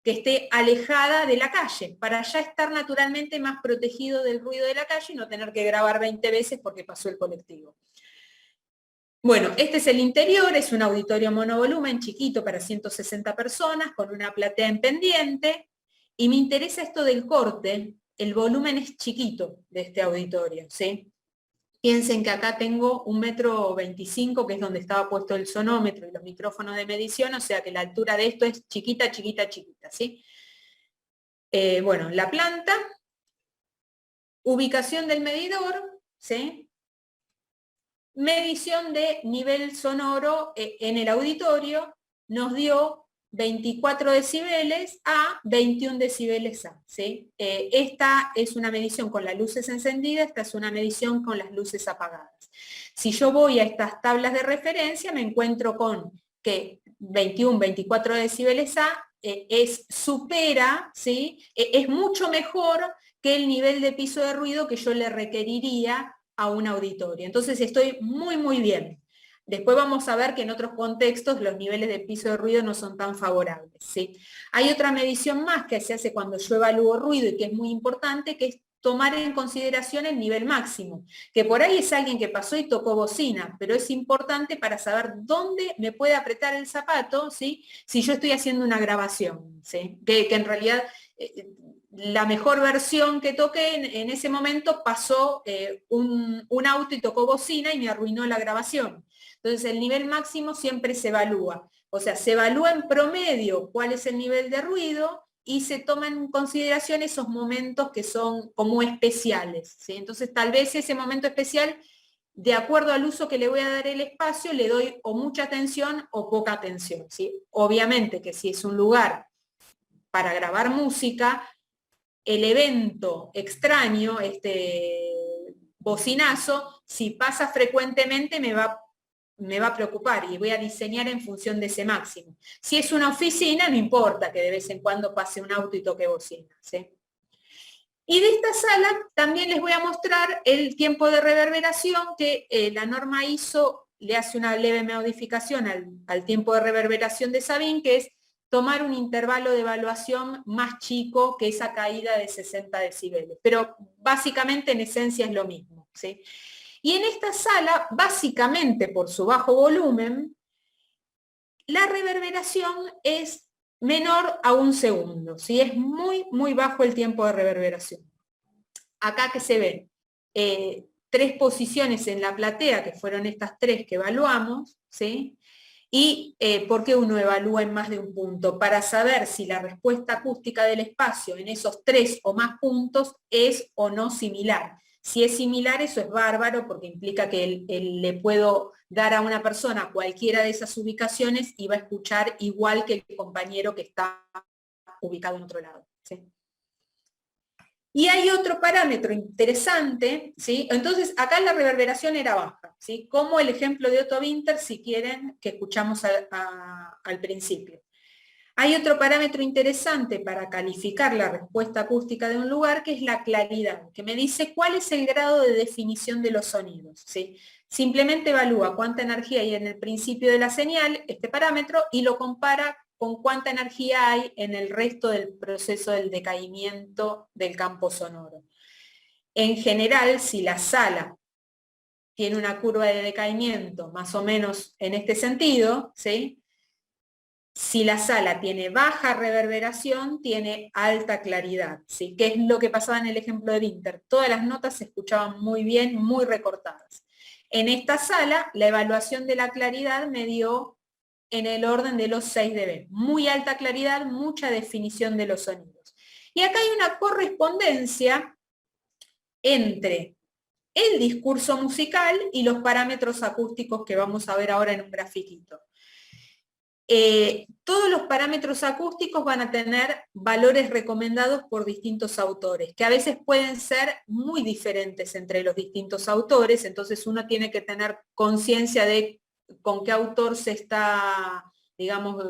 que esté alejada de la calle, para ya estar naturalmente más protegido del ruido de la calle y no tener que grabar 20 veces porque pasó el colectivo. Bueno, este es el interior, es un auditorio monovolumen chiquito para 160 personas, con una platea en pendiente, y me interesa esto del corte, el volumen es chiquito de este auditorio, ¿sí? Piensen que acá tengo 1,25 m, que es donde estaba puesto el sonómetro y los micrófonos de medición, o sea que la altura de esto es chiquita, chiquita, chiquita, ¿sí? Bueno, la planta, ubicación del medidor, ¿sí? Medición de nivel sonoro en el auditorio nos dio 24 decibeles a 21 decibeles a. ¿Sí? Esta es una medición con las luces encendidas, esta es una medición con las luces apagadas. Si yo voy a estas tablas de referencia, me encuentro con que 21, 24 decibeles a supera, ¿sí? Es mucho mejor que el nivel de piso de ruido que yo le requeriría a un auditorio. Entonces estoy muy, muy bien. Después vamos a ver que en otros contextos los niveles de piso de ruido no son tan favorables. ¿Sí? Hay otra medición más que se hace cuando yo evalúo ruido y que es muy importante, que es tomar en consideración el nivel máximo, que por ahí es alguien que pasó y tocó bocina, pero es importante para saber dónde me puede apretar el zapato, ¿sí? Si yo estoy haciendo una grabación, ¿sí? Que en realidad la mejor versión que toqué en ese momento pasó un auto y tocó bocina y me arruinó la grabación. Entonces el nivel máximo siempre se evalúa. O sea, se evalúa en promedio cuál es el nivel de ruido y se toman en consideración esos momentos que son como especiales. ¿Sí? Entonces tal vez ese momento especial, de acuerdo al uso que le voy a dar el espacio, le doy o mucha atención o poca atención. ¿Sí? Obviamente que si es un lugar para grabar música, el evento extraño, este bocinazo, si pasa frecuentemente me va a preocupar y voy a diseñar en función de ese máximo. Si es una oficina, no importa que de vez en cuando pase un auto y toque bocina. ¿Sí? Y de esta sala también les voy a mostrar el tiempo de reverberación, que la norma ISO le hace una leve modificación al tiempo de reverberación de Sabin, que es tomar un intervalo de evaluación más chico que esa caída de 60 decibeles. Pero básicamente en esencia es lo mismo. ¿Sí? Y en esta sala, básicamente por su bajo volumen, la reverberación es menor a 1 segundo. ¿Sí? Es muy, muy bajo el tiempo de reverberación. Acá que se ven 3 posiciones en la platea, que fueron estas 3 que evaluamos, ¿sí? ¿Y por qué uno evalúa en más de un punto? Para saber si la respuesta acústica del espacio en esos 3 o más puntos es o no similar. Si es similar, eso es bárbaro, porque implica que le puedo dar a una persona cualquiera de esas ubicaciones y va a escuchar igual que el compañero que está ubicado en otro lado. ¿Sí? Y hay otro parámetro interesante, ¿sí? Entonces, acá la reverberación era baja, ¿sí? Como el ejemplo de Otto Winter, si quieren, que escuchamos al principio. Hay otro parámetro interesante para calificar la respuesta acústica de un lugar, que es la claridad, que me dice cuál es el grado de definición de los sonidos, ¿sí? Simplemente evalúa cuánta energía hay en el principio de la señal, este parámetro, y lo compara con cuánta energía hay en el resto del proceso del decaimiento del campo sonoro. En general, si la sala tiene una curva de decaimiento más o menos en este sentido, ¿sí? Si la sala tiene baja reverberación, tiene alta claridad, ¿sí? Que es lo que pasaba en el ejemplo de Winter. Todas las notas se escuchaban muy bien, muy recortadas. En esta sala, la evaluación de la claridad me dio en el orden de los 6 dB. Muy alta claridad, mucha definición de los sonidos. Y acá hay una correspondencia entre el discurso musical y los parámetros acústicos que vamos a ver ahora en un grafiquito. Todos los parámetros acústicos van a tener valores recomendados por distintos autores, que a veces pueden ser muy diferentes entre los distintos autores, entonces uno tiene que tener conciencia de con qué autor se está, digamos,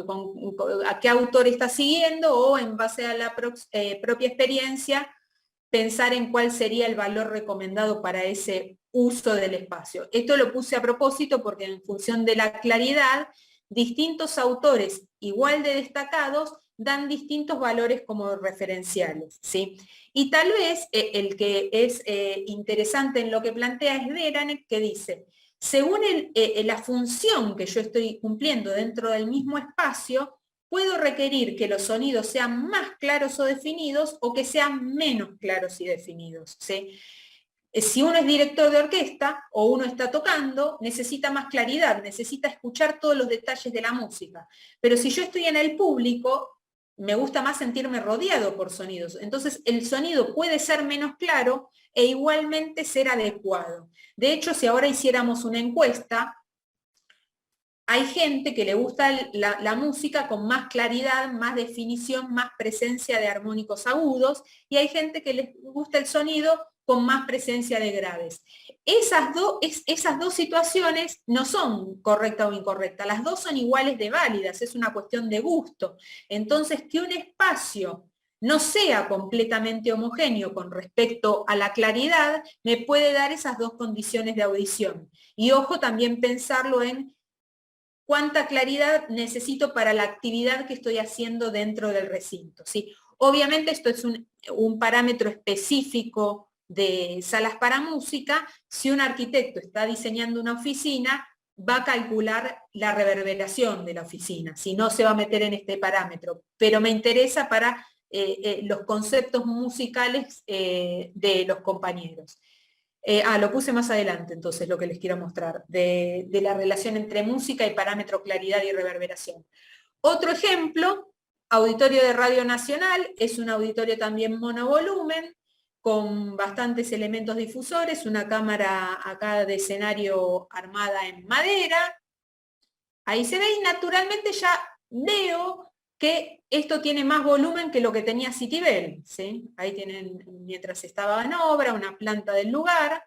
a qué autor está siguiendo, o en base a la propia experiencia, pensar en cuál sería el valor recomendado para ese uso del espacio. Esto lo puse a propósito porque en función de la claridad, distintos autores igual de destacados dan distintos valores como referenciales, ¿sí? Y tal vez el que es interesante en lo que plantea es Veranek, que dice, según la función que yo estoy cumpliendo dentro del mismo espacio, puedo requerir que los sonidos sean más claros o definidos o que sean menos claros y definidos, ¿sí? Si uno es director de orquesta o uno está tocando, necesita más claridad, necesita escuchar todos los detalles de la música. Pero si yo estoy en el público, me gusta más sentirme rodeado por sonidos. Entonces el sonido puede ser menos claro e igualmente ser adecuado. De hecho, si ahora hiciéramos una encuesta, hay gente que le gusta la música con más claridad, más definición, más presencia de armónicos agudos, y hay gente que les gusta el sonido con más presencia de graves. Esas dos situaciones no son correctas o incorrectas, las dos son iguales de válidas, es una cuestión de gusto. Entonces, que un espacio no sea completamente homogéneo con respecto a la claridad, me puede dar esas dos condiciones de audición. Y ojo también pensarlo en cuánta claridad necesito para la actividad que estoy haciendo dentro del recinto, ¿sí? Obviamente esto es un parámetro específico de salas para música. Si un arquitecto está diseñando una oficina, va a calcular la reverberación de la oficina, si no se va a meter en este parámetro, pero me interesa para los conceptos musicales de los compañeros. Lo puse más adelante, entonces, lo que les quiero mostrar, de la relación entre música y parámetro claridad y reverberación. Otro ejemplo, Auditorio de Radio Nacional, es un auditorio también monovolumen, con bastantes elementos difusores, una cámara acá de escenario armada en madera. Ahí se ve y naturalmente ya veo que esto tiene más volumen que lo que tenía Citibel, ¿sí? Ahí tienen, mientras estaba en obra, una planta del lugar.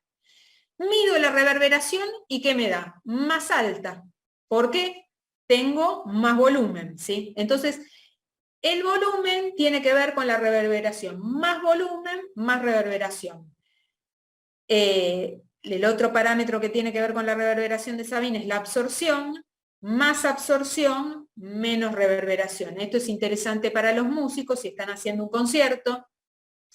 Mido la reverberación y ¿qué me da? Más alta. ¿Por qué? Tengo más volumen, ¿sí? Entonces, el volumen tiene que ver con la reverberación. Más volumen, más reverberación. El otro parámetro que tiene que ver con la reverberación de Sabine es la absorción. Más absorción, menos reverberación. Esto es interesante para los músicos si están haciendo un concierto,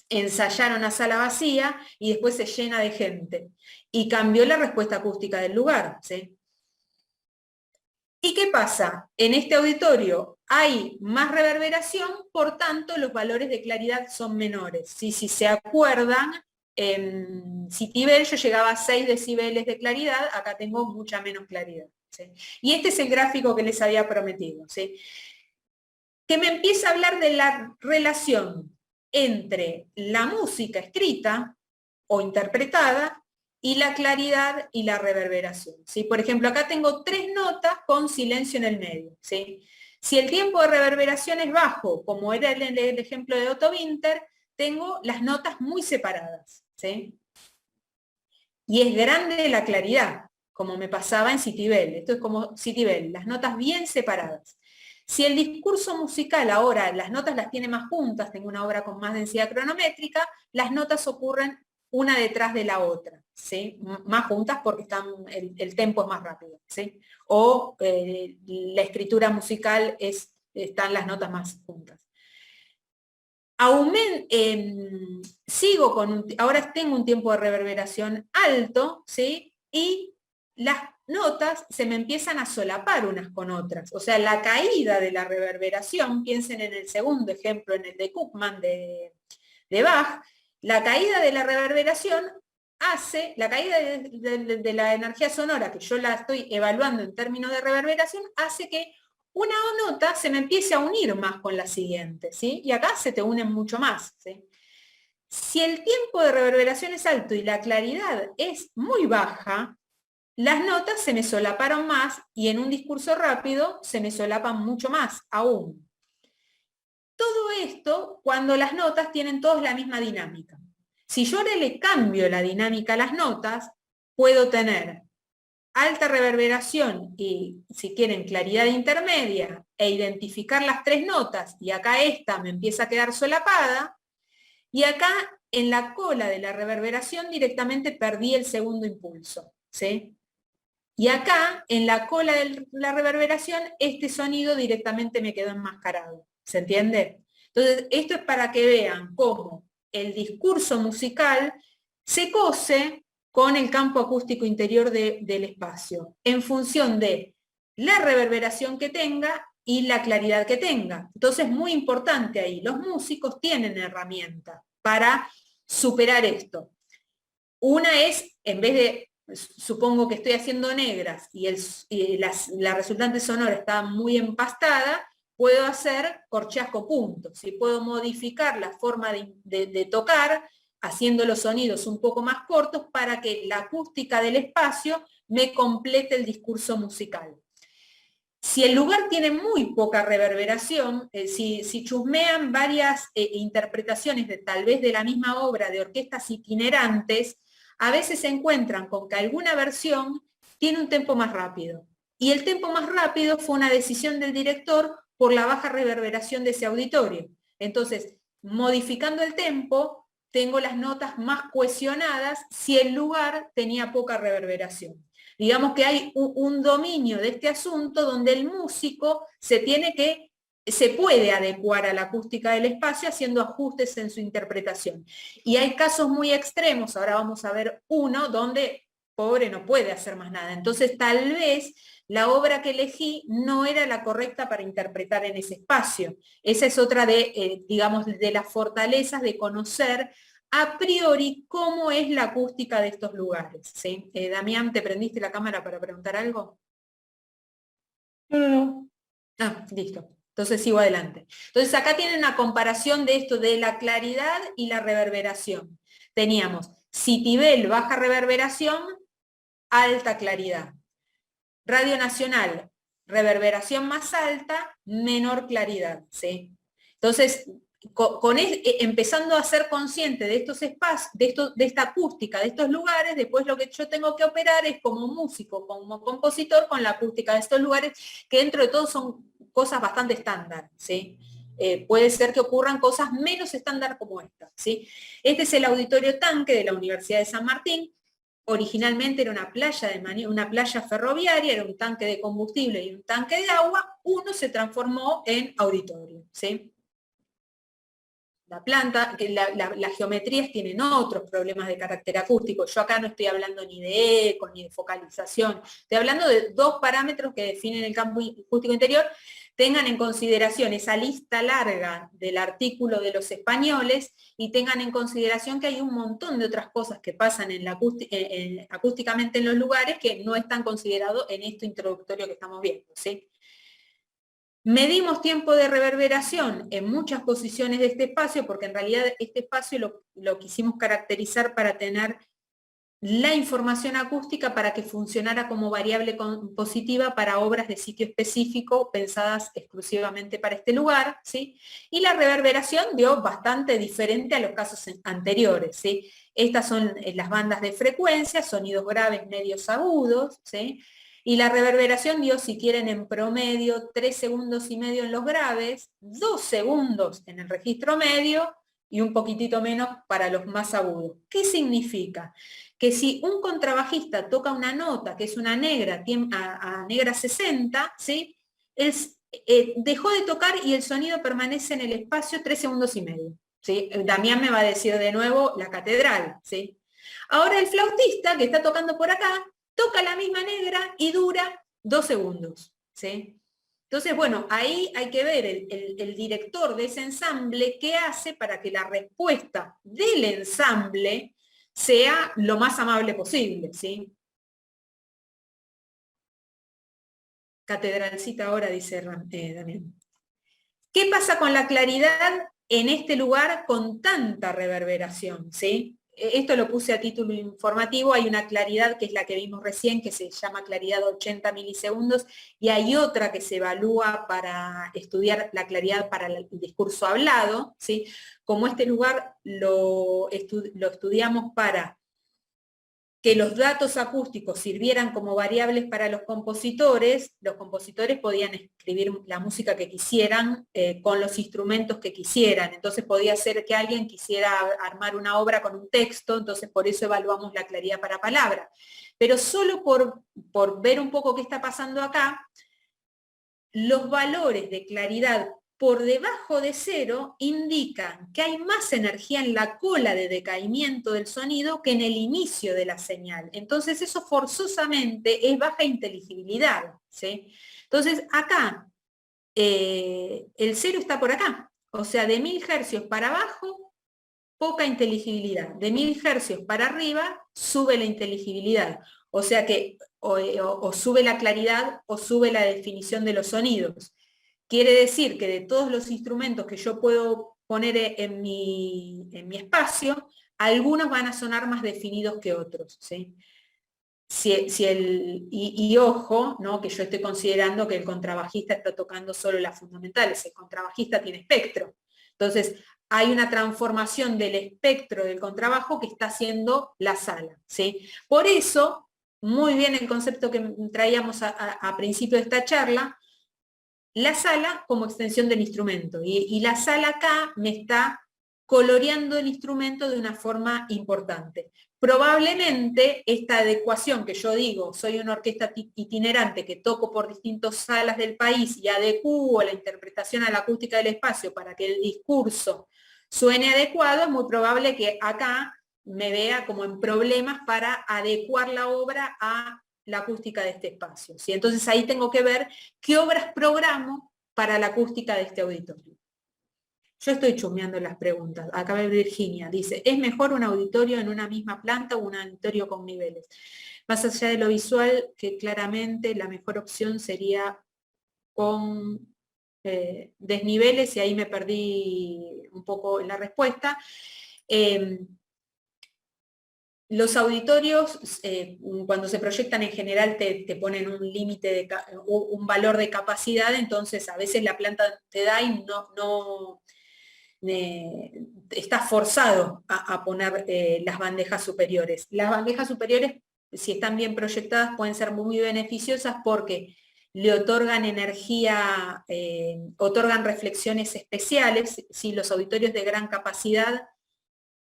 ensayaron una sala vacía y después se llena de gente. Y cambió la respuesta acústica del lugar, ¿sí? ¿Y qué pasa? En este auditorio hay más reverberación, por tanto los valores de claridad son menores. ¿Sí? Si se acuerdan, en Citibel yo llegaba a 6 decibeles de claridad, acá tengo mucha menos claridad, ¿sí? Y este es el gráfico que les había prometido, ¿sí? Que me empieza a hablar de la relación entre la música escrita o interpretada y la claridad y la reverberación, ¿sí? Por ejemplo, acá tengo 3 notas con silencio en el medio, ¿sí? Si el tiempo de reverberación es bajo, como era el ejemplo de Otto Winter, tengo las notas muy separadas, ¿sí? Y es grande la claridad, como me pasaba en Citibel. Esto es como Citibel, las notas bien separadas. Si el discurso musical ahora las notas las tiene más juntas, tengo una obra con más densidad cronométrica, las notas ocurren una detrás de la otra, ¿sí? Más juntas porque el tempo es más rápido, ¿sí? O la escritura musical están las notas más juntas. Ahora tengo un tiempo de reverberación alto, ¿sí? Y las notas se me empiezan a solapar unas con otras. O sea, la caída de la reverberación, piensen en el segundo ejemplo, en el de Koopman de Bach, la caída de la reverberación hace, la caída de la energía sonora, que yo la estoy evaluando en términos de reverberación, hace que una nota se me empiece a unir más con la siguiente, ¿sí? Y acá se te unen mucho más, ¿sí? Si el tiempo de reverberación es alto y la claridad es muy baja, las notas se me solaparon más y en un discurso rápido se me solapan mucho más aún. Todo esto cuando las notas tienen todas la misma dinámica. Si yo ahora le cambio la dinámica a las notas, puedo tener alta reverberación y, si quieren, claridad intermedia, e identificar las tres notas, y acá esta me empieza a quedar solapada, y acá en la cola de la reverberación directamente perdí el segundo impulso, ¿sí? Y acá, en la cola de la reverberación, este sonido directamente me quedó enmascarado, ¿se entiende? Entonces, esto es para que vean cómo el discurso musical se cose con el campo acústico interior del espacio, en función de la reverberación que tenga y la claridad que tenga. Entonces, muy importante ahí, los músicos tienen herramientas para superar esto. Una es, en vez de, supongo que estoy haciendo negras y la resultante sonora está muy empastada, puedo hacer corcheasco puntos, y puedo modificar la forma de tocar, haciendo los sonidos un poco más cortos para que la acústica del espacio me complete el discurso musical. Si el lugar tiene muy poca reverberación, si chusmean varias interpretaciones tal vez de la misma obra de orquestas itinerantes, a veces se encuentran con que alguna versión tiene un tempo más rápido. Y el tempo más rápido fue una decisión del director por la baja reverberación de ese auditorio. Entonces, modificando el tempo, tengo las notas más cohesionadas si el lugar tenía poca reverberación. Digamos que hay un dominio de este asunto donde el músico se puede adecuar a la acústica del espacio haciendo ajustes en su interpretación. Y hay casos muy extremos, ahora vamos a ver uno donde pobre no puede hacer más nada. Entonces tal vez la obra que elegí no era la correcta para interpretar en ese espacio. Esa es otra digamos, de las fortalezas de conocer a priori cómo es la acústica de estos lugares, ¿sí? Damián, ¿te prendiste la cámara para preguntar algo? No. Ah, listo. Entonces sigo adelante. Entonces acá tienen una comparación de esto de la claridad y la reverberación. Teníamos Citibel, baja reverberación, alta claridad. Radio Nacional, reverberación más alta, menor claridad, ¿sí? Entonces, empezando a ser consciente de estos espacios, de esta acústica, de estos lugares, después lo que yo tengo que operar es como músico, como compositor, con la acústica de estos lugares, que dentro de todo son cosas bastante estándar, ¿sí? Puede ser que ocurran cosas menos estándar como esta, ¿sí? Este es el Auditorio Tanque de la Universidad de San Martín. Originalmente era una playa ferroviaria, era un tanque de combustible y un tanque de agua. Uno se transformó en auditorio, ¿sí? La planta, las geometrías tienen otros problemas de carácter acústico. Yo acá no estoy hablando ni de eco, ni de focalización. Estoy hablando de dos parámetros que definen el campo acústico interior. Tengan en consideración esa lista larga del artículo de los españoles y tengan en consideración que hay un montón de otras cosas que pasan acústicamente en los lugares que no están considerados en esto introductorio que estamos viendo, ¿sí? Medimos tiempo de reverberación en muchas posiciones de este espacio, porque en realidad este espacio lo quisimos caracterizar para tener la información acústica para que funcionara como variable compositiva para obras de sitio específico pensadas exclusivamente para este lugar, ¿sí? Y la reverberación dio bastante diferente a los casos anteriores, ¿sí? Estas son las bandas de frecuencia, sonidos graves, medios, agudos, ¿sí? Y la reverberación dio, si quieren, en promedio 3,5 segundos en los graves, 2 segundos en el registro medio y un poquitito menos para los más agudos. ¿Qué significa? Que si un contrabajista toca una nota, que es una negra, a negra 60, ¿sí? Dejó de tocar y el sonido permanece en el espacio 3,5 segundos. ¿Sí? Damián me va a decir de nuevo la catedral. ¿Sí? Ahora el flautista que está tocando por acá, toca la misma negra y dura 2 segundos. ¿Sí? Entonces, bueno, ahí hay que ver el director de ese ensamble qué hace para que la respuesta del ensamble sea lo más amable posible. ¿Sí? Catedralcita ahora, dice Damián. ¿Qué pasa con la claridad en este lugar con tanta reverberación? ¿Sí? Esto lo puse a título informativo, hay una claridad que es la que vimos recién, que se llama claridad de 80 milisegundos, y hay otra que se evalúa para estudiar la claridad para el discurso hablado, ¿sí? Como este lugar lo estudiamos para que los datos acústicos sirvieran como variables para los compositores podían escribir la música que quisieran con los instrumentos que quisieran. Entonces podía ser que alguien quisiera armar una obra con un texto, entonces por eso evaluamos la claridad para palabra. Pero solo por ver un poco qué está pasando acá, los valores de claridad por debajo de 0 indican que hay más energía en la cola de decaimiento del sonido que en el inicio de la señal. Entonces eso forzosamente es baja inteligibilidad. ¿Sí? Entonces acá el 0 está por acá. O sea, de 1000 hercios para abajo, poca inteligibilidad. De 1000 hercios para arriba, sube la inteligibilidad. O sea que o sube la claridad o sube la definición de los sonidos. Quiere decir que de todos los instrumentos que yo puedo poner en mi espacio, algunos van a sonar más definidos que otros. ¿Sí? Y ojo, ¿no? Que yo estoy considerando que el contrabajista está tocando solo las fundamentales, el contrabajista tiene espectro. Entonces, hay una transformación del espectro del contrabajo que está haciendo la sala. ¿Sí? Por eso, muy bien el concepto que traíamos a principio de esta charla, la sala como extensión del instrumento. Y la sala acá me está coloreando el instrumento de una forma importante. Probablemente esta adecuación que yo digo, soy una orquesta itinerante que toco por distintas salas del país y adecuo la interpretación a la acústica del espacio para que el discurso suene adecuado, es muy probable que acá me vea como en problemas para adecuar la obra a la acústica de este espacio. ¿Sí? Entonces ahí tengo que ver qué obras programo para la acústica de este auditorio. Yo estoy chusmeando las preguntas. Acá ve Virginia, dice, ¿es mejor un auditorio en una misma planta o un auditorio con niveles? Más allá de lo visual, que claramente la mejor opción sería con desniveles, y ahí me perdí un poco en la respuesta. Los auditorios, cuando se proyectan en general, te ponen un límite, un valor de capacidad, entonces a veces la planta te da y no estás forzado a poner las bandejas superiores. Las bandejas superiores, si están bien proyectadas, pueden ser muy beneficiosas porque le otorgan energía, otorgan reflexiones especiales. Si los auditorios de gran capacidad,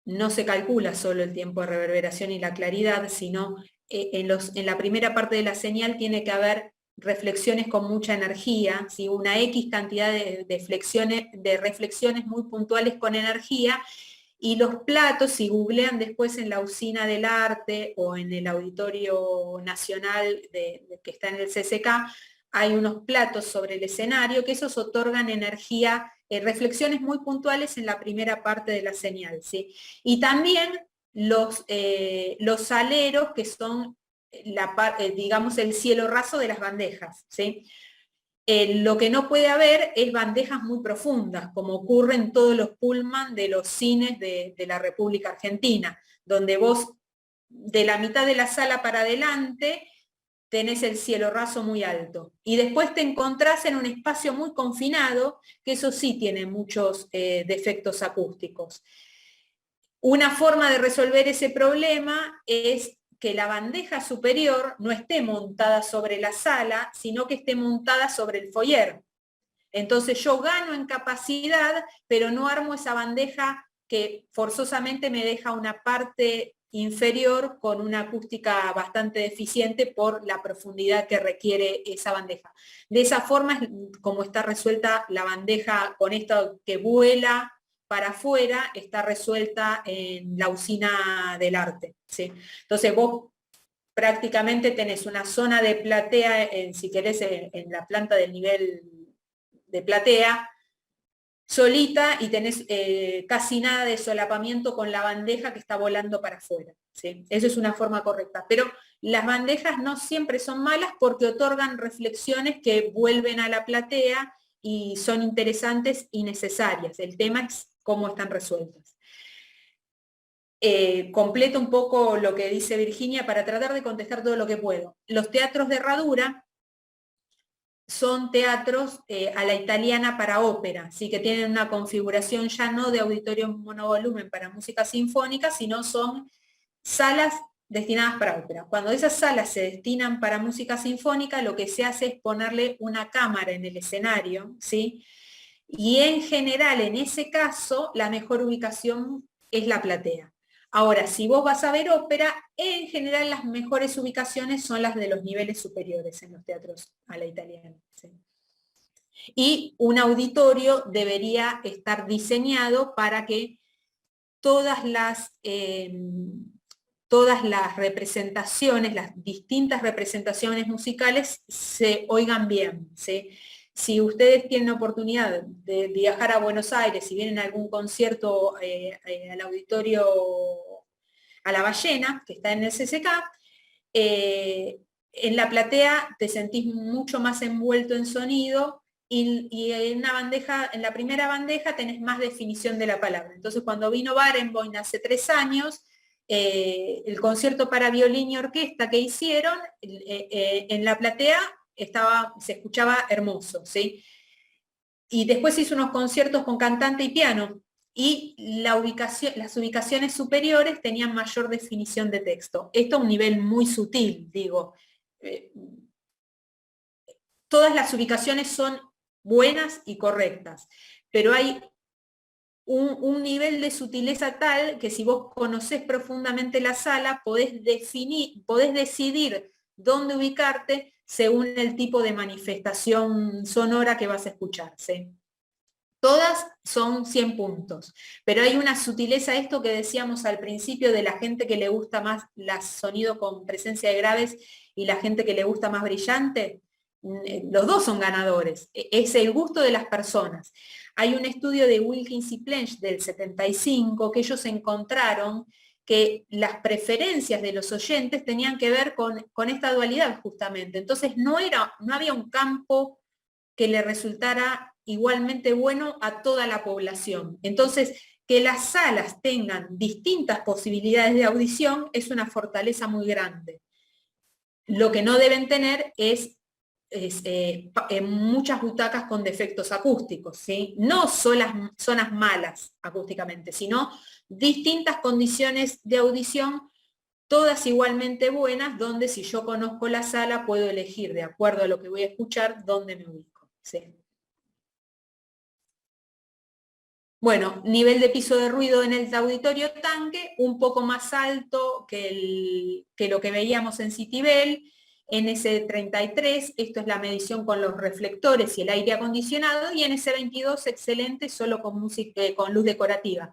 no se calcula solo el tiempo de reverberación y la claridad, sino en la primera parte de la señal tiene que haber reflexiones con mucha energía, ¿sí? Una X cantidad de reflexiones muy puntuales con energía, y los platos, si googlean después en la Usina del Arte o en el Auditorio Nacional que está en el CCK, hay unos platos sobre el escenario que esos otorgan energía, reflexiones muy puntuales en la primera parte de la señal. ¿Sí? Y también los aleros, que son, digamos, el cielo raso de las bandejas. ¿Sí? Lo que no puede haber es bandejas muy profundas, como ocurre en todos los pullman de los cines de la República Argentina, donde vos de la mitad de la sala para adelante tenés el cielo raso muy alto. Y después te encontrás en un espacio muy confinado, que eso sí tiene muchos defectos acústicos. Una forma de resolver ese problema es que la bandeja superior no esté montada sobre la sala, sino que esté montada sobre el foyer. Entonces yo gano en capacidad, pero no armo esa bandeja que forzosamente me deja una parte inferior con una acústica bastante deficiente por la profundidad que requiere esa bandeja. De esa forma es como está resuelta la bandeja con esto que vuela para afuera, está resuelta en la usina del arte, ¿sí? Entonces vos prácticamente tenés una zona de platea, si querés, en la planta del nivel de platea, solita, y tenés casi nada de solapamiento con la bandeja que está volando para afuera, ¿sí? Eso es una forma correcta. Pero las bandejas no siempre son malas porque otorgan reflexiones que vuelven a la platea y son interesantes y necesarias. El tema es cómo están resueltas. Completo un poco lo que dice Virginia para tratar de contestar todo lo que puedo. Los teatros de herradura son teatros a la italiana para ópera, ¿sí? Que tienen una configuración ya no de auditorio monovolumen para música sinfónica, sino son salas destinadas para ópera. Cuando esas salas se destinan para música sinfónica, lo que se hace es ponerle una cámara en el escenario, ¿sí? Y en general, en ese caso, la mejor ubicación es la platea. Ahora, si vos vas a ver ópera, en general las mejores ubicaciones son las de los niveles superiores en los teatros a la italiana, ¿sí? Y un auditorio debería estar diseñado para que todas las representaciones, las distintas representaciones musicales se oigan bien, ¿sí? Si ustedes tienen oportunidad de viajar a Buenos Aires y vienen a algún concierto al auditorio a La Ballena, que está en el CCK, en la platea te sentís mucho más envuelto en sonido y en una bandeja, en la primera bandeja tenés más definición de la palabra. Entonces cuando vino Barenboim hace 3 años, el concierto para violín y orquesta que hicieron, en la platea se escuchaba hermoso, ¿sí? Y después hizo unos conciertos con cantante y piano, y las ubicaciones superiores tenían mayor definición de texto. Esto a un nivel muy sutil, digo. Todas las ubicaciones son buenas y correctas, pero hay un nivel de sutileza tal que si vos conocés profundamente la sala, podés decidir dónde ubicarte según el tipo de manifestación sonora que vas a escuchar, ¿sí? Todas son 100 puntos, pero hay una sutileza, esto que decíamos al principio, de la gente que le gusta más el sonido con presencia de graves y la gente que le gusta más brillante. Los dos son ganadores, es el gusto de las personas. Hay un estudio de Wilkins y Plench del 75 que ellos encontraron que las preferencias de los oyentes tenían que ver con esta dualidad justamente. Entonces no había un campo que le resultara igualmente bueno a toda la población. Entonces, que las salas tengan distintas posibilidades de audición es una fortaleza muy grande. Lo que no deben tener es muchas butacas con defectos acústicos, ¿sí? No zonas malas acústicamente, sino distintas condiciones de audición, todas igualmente buenas, donde si yo conozco la sala puedo elegir, de acuerdo a lo que voy a escuchar, dónde me ubico, ¿sí? Bueno, nivel de piso de ruido en el auditorio tanque, un poco más alto que lo que veíamos en Citibel, NS33, esto es la medición con los reflectores y el aire acondicionado, y NS22, excelente, solo con luz decorativa.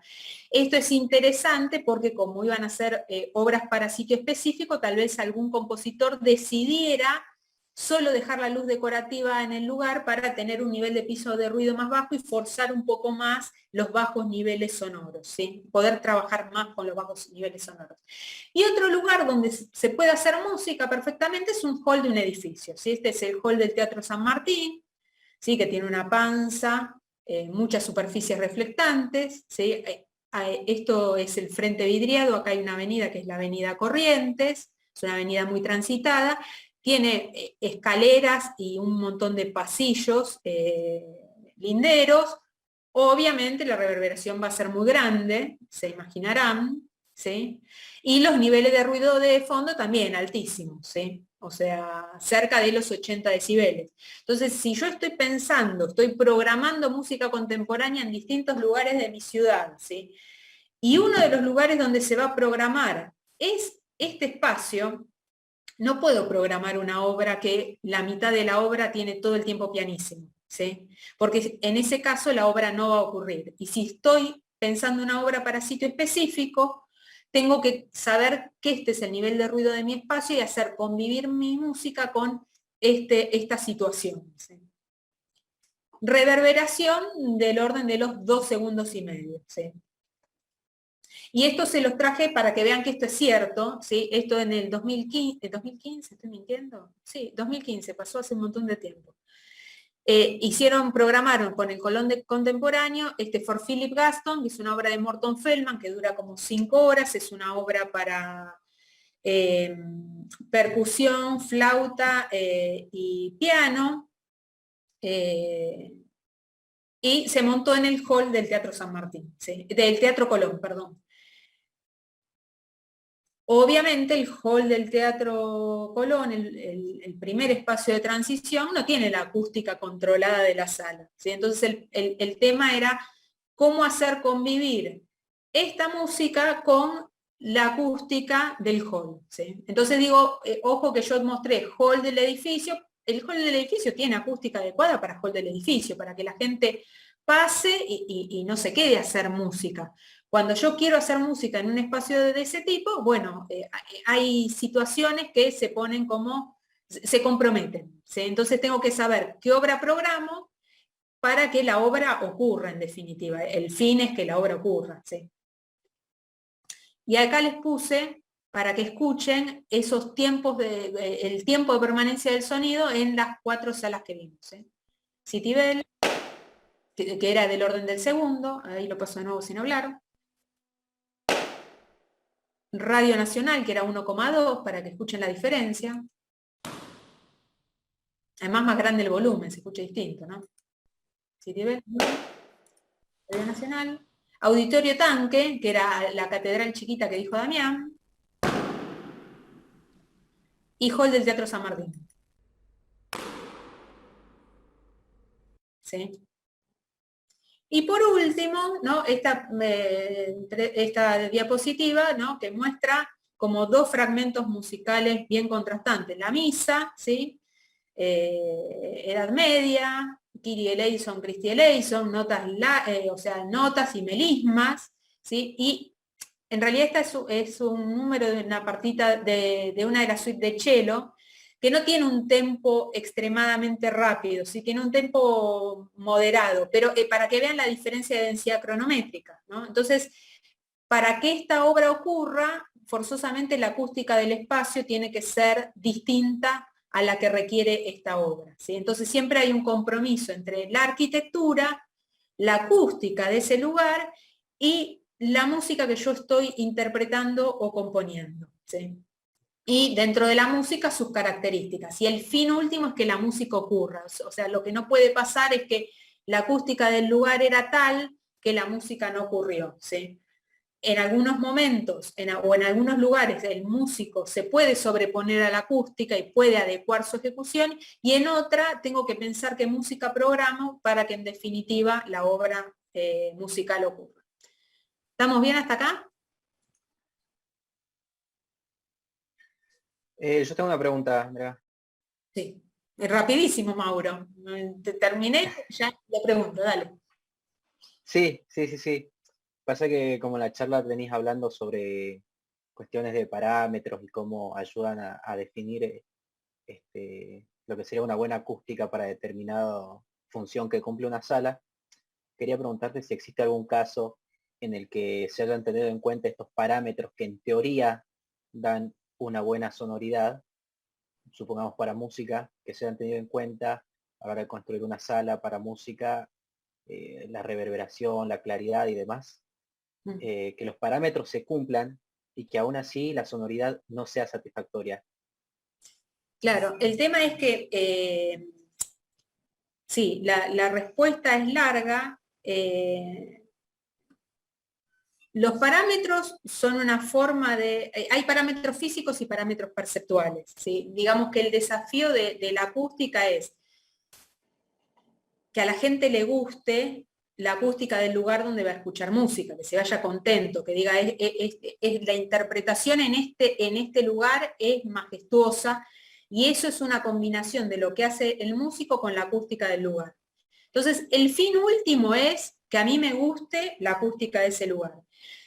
Esto es interesante porque como iban a ser obras para sitio específico, tal vez algún compositor decidiera solo dejar la luz decorativa en el lugar para tener un nivel de piso de ruido más bajo y forzar un poco más los bajos niveles sonoros, ¿sí? Poder trabajar más con los bajos niveles sonoros. Y otro lugar donde se puede hacer música perfectamente es un hall de un edificio, ¿sí? Este es el hall del Teatro San Martín, ¿sí? Que tiene una panza, muchas superficies reflectantes, ¿sí? Esto es el frente vidriado, acá hay una avenida que es la avenida Corrientes, es una avenida muy transitada, tiene escaleras y un montón de pasillos linderos. Obviamente la reverberación va a ser muy grande, se imaginarán, ¿sí? Y los niveles de ruido de fondo también altísimos, ¿sí? O sea, cerca de los 80 decibeles. Entonces, si yo estoy pensando, estoy programando música contemporánea en distintos lugares de mi ciudad, ¿sí? Y uno de los lugares donde se va a programar es este espacio, no puedo programar una obra que la mitad de la obra tiene todo el tiempo pianísimo, ¿sí? Porque en ese caso la obra no va a ocurrir. Y si estoy pensando una obra para sitio específico, tengo que saber que este es el nivel de ruido de mi espacio y hacer convivir mi música con esta situación, ¿sí? Reverberación del orden de los 2 segundos y medio, ¿sí? Y esto se los traje para que vean que esto es cierto, ¿sí? Esto en el 2015, ¿2015? ¿Estoy mintiendo? Sí, 2015, pasó hace un montón de tiempo. Programaron con el Colón Contemporáneo, For Philip Gaston, que es una obra de Morton Feldman, que dura como 5 horas, es una obra para percusión, flauta y piano, y se montó en el hall del Teatro San Martín, ¿sí? Del Teatro Colón, perdón. Obviamente el hall del Teatro Colón, el primer espacio de transición, no tiene la acústica controlada de la sala, ¿sí? Entonces el tema era cómo hacer convivir esta música con la acústica del hall, ¿sí? Entonces digo, ojo que yo mostré hall del edificio, el hall del edificio tiene acústica adecuada para hall del edificio, para que la gente pase y no se quede a hacer música. Cuando yo quiero hacer música en un espacio de ese tipo, bueno, hay situaciones que se ponen como, se comprometen, ¿sí? Entonces tengo que saber qué obra programo para que la obra ocurra en definitiva. El fin es que la obra ocurra, ¿sí? Y acá les puse para que escuchen esos tiempos, el tiempo de permanencia del sonido en las 4 salas que vimos, ¿sí? Citibel, que era del orden del segundo, ahí lo paso de nuevo sin hablar. Radio Nacional, que era 1,2, para que escuchen la diferencia. Además, más grande el volumen, se escucha distinto, ¿no? Radio Nacional. Auditorio Tanque, que era la catedral chiquita que dijo Damián. Y hall del Teatro San Martín. ¿Sí? Y por último, ¿no? Esta diapositiva, ¿no? Que muestra como 2 fragmentos musicales bien contrastantes. La misa, ¿sí? Edad Media, Kyrie eleison, Christie eleison, notas, o sea, notas y melismas, ¿sí? Y en realidad esta es un número de una partita de una de las suites de cello, que no tiene un tempo extremadamente rápido, sí tiene un tempo moderado, pero para que vean la diferencia de densidad cronométrica, ¿no? Entonces, para que esta obra ocurra, forzosamente la acústica del espacio tiene que ser distinta a la que requiere esta obra, ¿sí? Entonces siempre hay un compromiso entre la arquitectura, la acústica de ese lugar y la música que yo estoy interpretando o componiendo, ¿sí? Y dentro de la música sus características. Y el fin último es que la música ocurra. O sea, lo que no puede pasar es que la acústica del lugar era tal que la música no ocurrió, ¿sí? En algunos momentos o en algunos lugares el músico se puede sobreponer a la acústica y puede adecuar su ejecución, y en otra tengo que pensar qué música programo para que en definitiva la obra musical ocurra. ¿Estamos bien hasta acá? Yo tengo una pregunta, Andrea. Sí. Rapidísimo, Mauro. Terminé, ya le pregunto, dale. Sí. Pasa que como la charla venís hablando sobre cuestiones de parámetros y cómo ayudan a definir lo que sería una buena acústica para determinada función que cumple una sala, quería preguntarte si existe algún caso en el que se hayan tenido en cuenta estos parámetros que en teoría dan una buena sonoridad, supongamos para música, que se hayan tenido en cuenta a la hora de construir una sala para música, la reverberación, la claridad y demás, que los parámetros se cumplan y que aún así la sonoridad no sea satisfactoria. Claro, el tema es que, sí, la respuesta es larga. Los parámetros son una forma de... hay parámetros físicos y parámetros perceptuales, ¿sí? Digamos que el desafío de la acústica es que a la gente le guste la acústica del lugar donde va a escuchar música, que se vaya contento, que diga, la interpretación en este lugar es majestuosa, y eso es una combinación de lo que hace el músico con la acústica del lugar. Entonces, el fin último es que a mí me guste la acústica de ese lugar.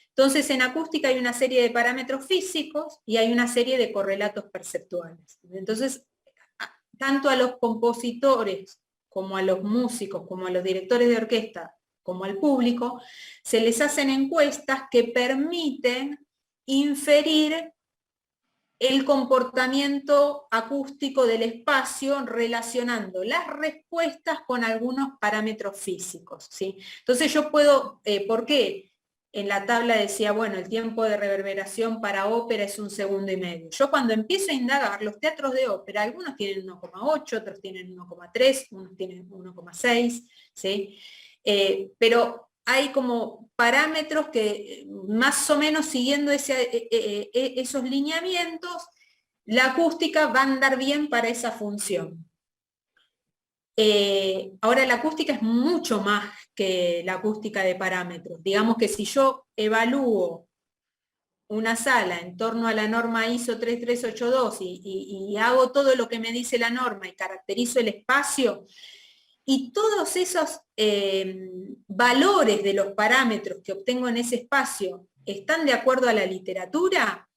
Entonces, en acústica hay una serie de parámetros físicos y hay una serie de correlatos perceptuales. Entonces, tanto a los compositores como a los músicos, como a los directores de orquesta, como al público, se les hacen encuestas que permiten inferir el comportamiento acústico del espacio relacionando las respuestas con algunos parámetros físicos, ¿sí? Entonces yo puedo, ¿por qué? En la tabla decía, bueno, el tiempo de reverberación para ópera es 1,5 segundos. Yo cuando empiezo a indagar, los teatros de ópera, algunos tienen 1,8, otros tienen 1,3, unos tienen 1,6, ¿sí? Pero hay como parámetros que más o menos siguiendo esos lineamientos, la acústica va a andar bien para esa función. Ahora la acústica es mucho más que la acústica de parámetros. Digamos que si yo evalúo una sala en torno a la norma ISO 3382 y hago todo lo que me dice la norma y caracterizo el espacio, y todos esos valores de los parámetros que obtengo en ese espacio están de acuerdo a la literatura,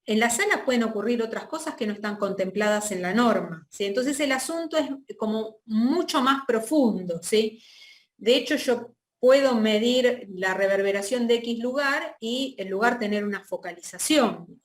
en la sala pueden ocurrir otras cosas que no están contempladas en la norma, ¿sí? Entonces el asunto es como mucho más profundo, ¿sí? De hecho, yo puedo medir la reverberación de X lugar y el lugar tener una focalización.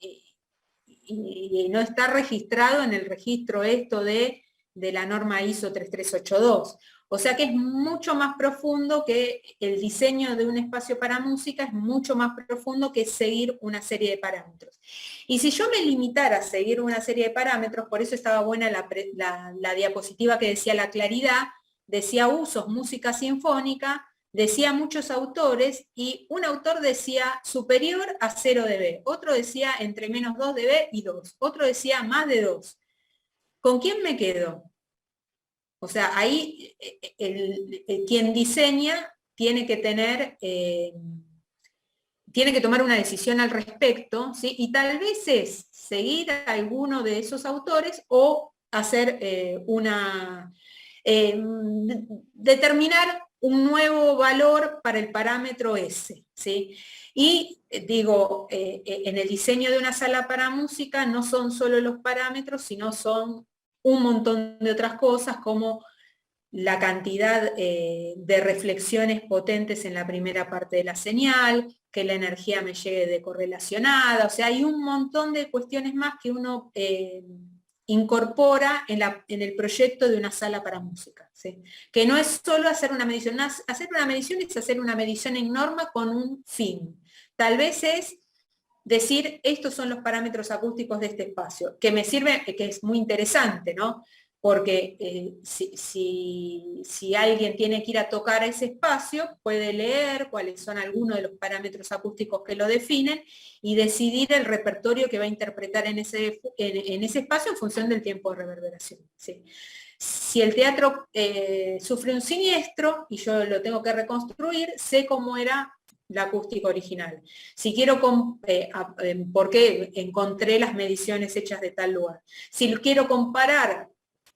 Y no está registrado en el registro esto de la norma ISO 3382. O sea que es mucho más profundo que el diseño de un espacio para música, es mucho más profundo que seguir una serie de parámetros. Y si yo me limitara a seguir una serie de parámetros, por eso estaba buena la diapositiva que decía la claridad, decía usos, música sinfónica, decía muchos autores, y un autor decía superior a 0 dB, otro decía entre menos 2 dB y 2, otro decía más de 2. ¿Con quién me quedo? O sea, ahí quien diseña tiene que tener, tiene que tomar una decisión al respecto, ¿sí? Y tal vez es seguir a alguno de esos autores o hacer determinar un nuevo valor para el parámetro S, ¿sí? Y digo, en el diseño de una sala para música no son solo los parámetros, sino son un montón de otras cosas, como la cantidad de reflexiones potentes en la primera parte de la señal, que la energía me llegue decorrelacionada, o sea, hay un montón de cuestiones más que uno incorpora en el proyecto de una sala para música, ¿sí? Que no es solo hacer una medición, hacer una medición es hacer una medición en norma con un fin. Tal vez es decir, estos son los parámetros acústicos de este espacio, que me sirve, que es muy interesante, ¿no? Porque si alguien tiene que ir a tocar a ese espacio, puede leer cuáles son algunos de los parámetros acústicos que lo definen y decidir el repertorio que va a interpretar en ese espacio en función del tiempo de reverberación, ¿sí? Si el teatro sufre un siniestro y yo lo tengo que reconstruir, sé cómo era la acústica original. Si quiero, porque encontré las mediciones hechas de tal lugar. Si quiero comparar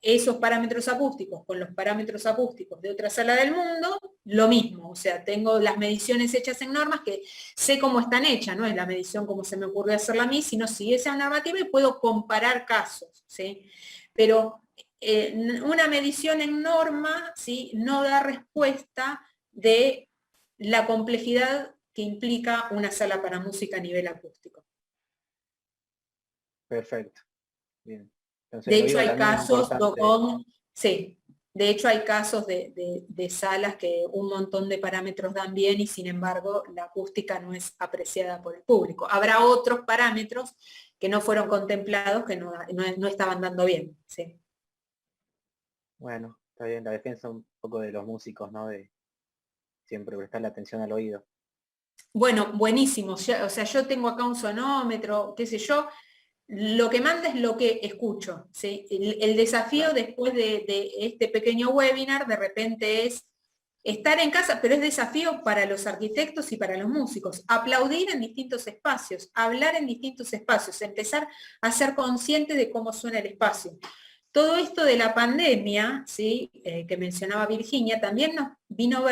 esos parámetros acústicos con los parámetros acústicos de otra sala del mundo, lo mismo, o sea, tengo las mediciones hechas en normas que sé cómo están hechas, no es la medición como se me ocurrió hacerla a mí, sino sigue esa normativa y puedo comparar casos, ¿sí? Pero una medición en norma, ¿sí?, no da respuesta de la complejidad que implica una sala para música a nivel acústico. Perfecto. Bien. Entonces, De el hecho, oído hay también es casos importante. sí, de hecho hay casos de salas que un montón de parámetros dan bien y sin embargo la acústica no es apreciada por el público. Habrá otros parámetros que no fueron contemplados que no estaban dando bien, ¿sí? Bueno, está bien, la defensa un poco de los músicos, ¿no? De siempre prestarle atención al oído. Bueno, buenísimo. O sea, yo tengo acá un sonómetro, qué sé yo. Lo que manda es lo que escucho, ¿sí? El desafío después de este pequeño webinar de repente es estar en casa, pero es desafío para los arquitectos y para los músicos. Aplaudir en distintos espacios, hablar en distintos espacios, empezar a ser consciente de cómo suena el espacio. Todo esto de la pandemia, ¿sí? Que mencionaba Virginia, también nos vino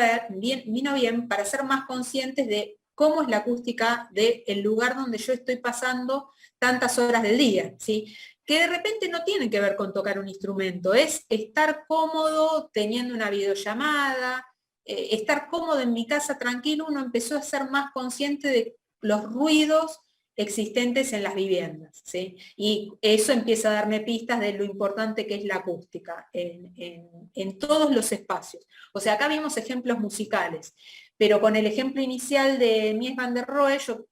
bien para ser más conscientes de cómo es la acústica del lugar donde yo estoy pasando tantas horas del día, ¿sí? Que de repente no tienen que ver con tocar un instrumento, es estar cómodo teniendo una videollamada, estar cómodo en mi casa tranquilo. Uno empezó a ser más consciente de los ruidos existentes en las viviendas, ¿sí? Y eso empieza a darme pistas de lo importante que es la acústica en todos los espacios. O sea, acá vimos ejemplos musicales, pero con el ejemplo inicial de Mies van der Rohe, yo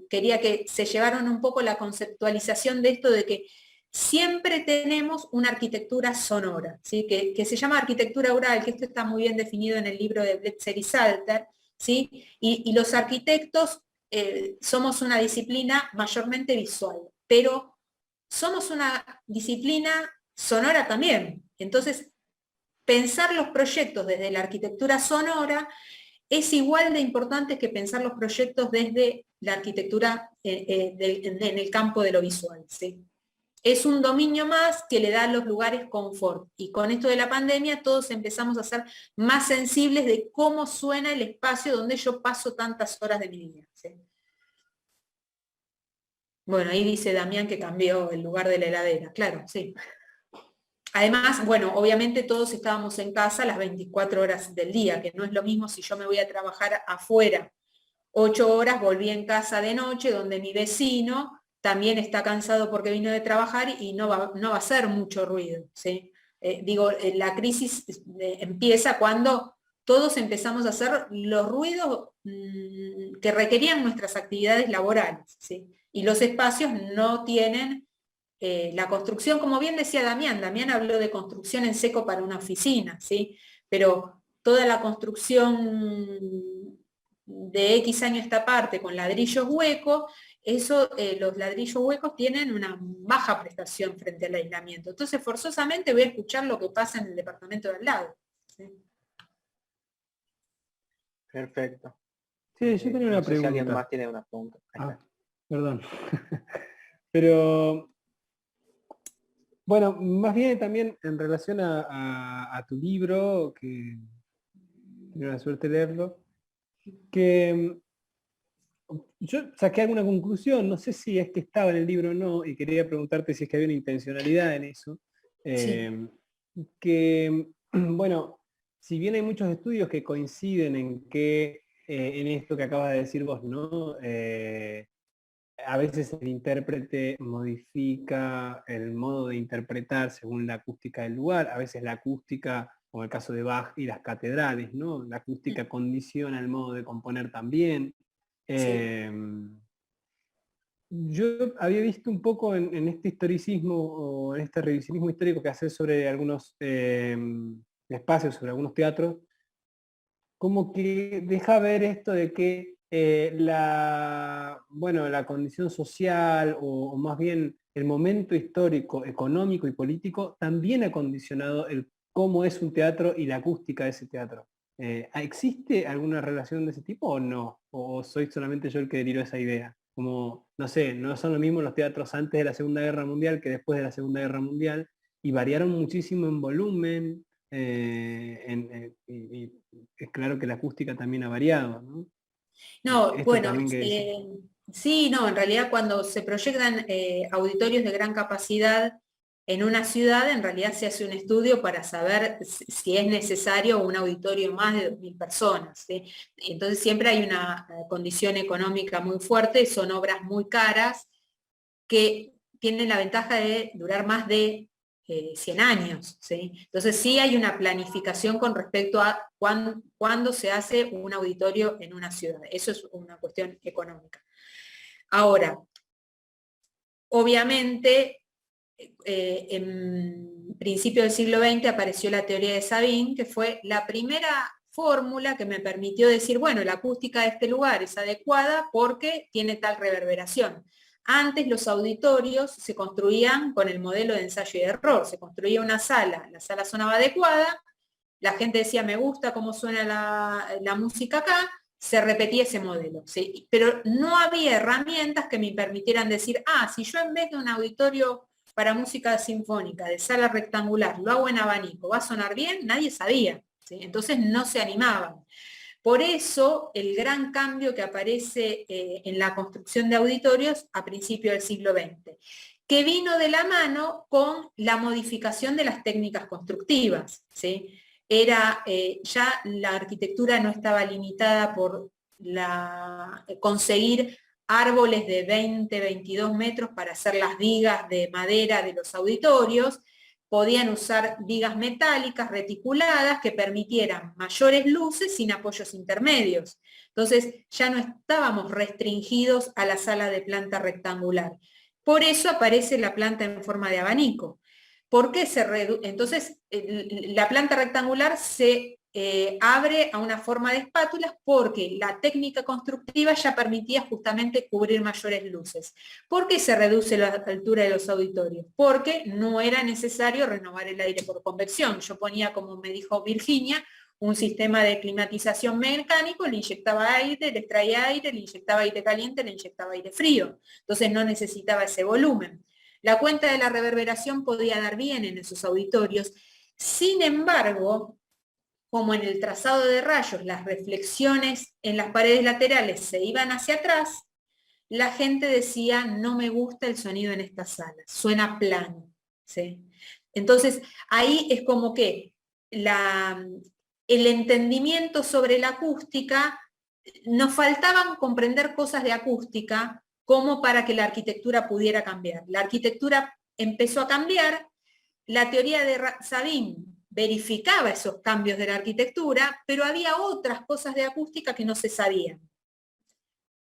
quería que se llevaran un poco la conceptualización de esto de que siempre tenemos una arquitectura sonora, ¿sí? Que se llama arquitectura oral, que esto está muy bien definido en el libro de Bletzer y Salter, ¿sí? Y los arquitectos somos una disciplina mayormente visual, pero somos una disciplina sonora también. Entonces, pensar los proyectos desde la arquitectura sonora es igual de importante que pensar los proyectos desde la arquitectura en el campo de lo visual, ¿sí? Es un dominio más que le da a los lugares confort. Y con esto de la pandemia todos empezamos a ser más sensibles de cómo suena el espacio donde yo paso tantas horas de mi vida, ¿sí? Bueno, ahí dice Damián que cambió el lugar de la heladera, claro, sí. Además, bueno, obviamente todos estábamos en casa las 24 horas del día, que no es lo mismo si yo me voy a trabajar afuera 8 horas, volví en casa de noche, donde mi vecino también está cansado porque vino de trabajar y no va a hacer mucho ruido, ¿sí? La crisis empieza cuando todos empezamos a hacer los ruidos que requerían nuestras actividades laborales, ¿sí? Y los espacios no tienen la construcción, como bien decía Damián habló de construcción en seco para una oficina, ¿sí? Pero toda la construcción de X año esta parte con ladrillos huecos, los ladrillos huecos tienen una baja prestación frente al aislamiento. Entonces, forzosamente voy a escuchar lo que pasa en el departamento de al lado, ¿sí? Perfecto. Sí, yo tenía una No sé si alguien pregunta. más tiene una pregunta. Perdón. Pero, bueno, más bien también en relación a tu libro, que tuve la suerte de leerlo, que yo saqué alguna conclusión, no sé si es que estaba en el libro o no, y quería preguntarte si es que había una intencionalidad en eso. Sí. Que, bueno, si bien hay muchos estudios que coinciden en que, en esto que acabas de decir vos, ¿no? A veces el intérprete modifica el modo de interpretar según la acústica del lugar, a veces la acústica, como el caso de Bach y las catedrales, ¿no? La acústica condiciona el modo de componer también. Sí. Yo había visto un poco en este historicismo o en este revisionismo histórico que hace sobre algunos espacios, sobre algunos teatros, como que deja ver esto de que la condición social o más bien el momento histórico, económico y político también ha condicionado el cómo es un teatro y la acústica de ese teatro. ¿Existe alguna relación de ese tipo o no? ¿O soy solamente yo el que deliró esa idea? Como, no sé, no son lo mismo los teatros antes de la Segunda Guerra Mundial que después de la Segunda Guerra Mundial, y variaron muchísimo en volumen, y es claro que la acústica también ha variado, ¿no? No, Esto bueno, también que decís. sí, no, en realidad cuando se proyectan auditorios de gran capacidad en una ciudad, en realidad se hace un estudio para saber si es necesario un auditorio más de 2.000 personas, ¿sí? Entonces siempre hay una condición económica muy fuerte, son obras muy caras que tienen la ventaja de durar más de 100 años, ¿sí? Entonces sí hay una planificación con respecto a cuándo se hace un auditorio en una ciudad. Eso es una cuestión económica. Ahora, obviamente, en principio del siglo XX apareció la teoría de Sabine, que fue fórmula que me permitió decir, bueno, la acústica de este lugar es adecuada porque tiene tal reverberación. Antes los auditorios se construían con el modelo de ensayo y error, se construía una sala, la sala sonaba adecuada, la gente decía, me gusta cómo suena la música acá, se repetía ese modelo, ¿sí? Pero no había herramientas que me permitieran decir, si yo en vez de un auditorio para música sinfónica de sala rectangular lo hago en abanico, ¿va a sonar bien? Nadie sabía, ¿sí? Entonces no se animaban. Por eso el gran cambio que aparece en la construcción de auditorios a principios del siglo XX, que vino de la mano con la modificación de las técnicas constructivas, ¿sí? Ya la arquitectura no estaba limitada por conseguir árboles de 20, 22 metros para hacer las vigas de madera de los auditorios, podían usar vigas metálicas reticuladas que permitieran mayores luces sin apoyos intermedios. Entonces ya no estábamos restringidos a la sala de planta rectangular. Por eso aparece la planta en forma de abanico. ¿Por qué Entonces, la planta rectangular se abre a una forma de espátulas porque la técnica constructiva ya permitía justamente cubrir mayores luces. ¿Por qué se reduce la altura de los auditorios? Porque no era necesario renovar el aire por convección. Yo ponía, como me dijo Virginia, un sistema de climatización mecánico, le inyectaba aire, le extraía aire, le inyectaba aire caliente, le inyectaba aire frío. Entonces no necesitaba ese volumen. La cuenta de la reverberación podía dar bien en esos auditorios. Sin embargo, como en el trazado de rayos las reflexiones en las paredes laterales se iban hacia atrás, la gente decía, no me gusta el sonido en esta sala, suena plano, ¿sí? Entonces, ahí es como que el entendimiento sobre la acústica, nos faltaban comprender cosas de acústica como para que la arquitectura pudiera cambiar. La arquitectura empezó a cambiar, la teoría de Sabin verificaba esos cambios de la arquitectura, pero había otras cosas de acústica que no se sabían.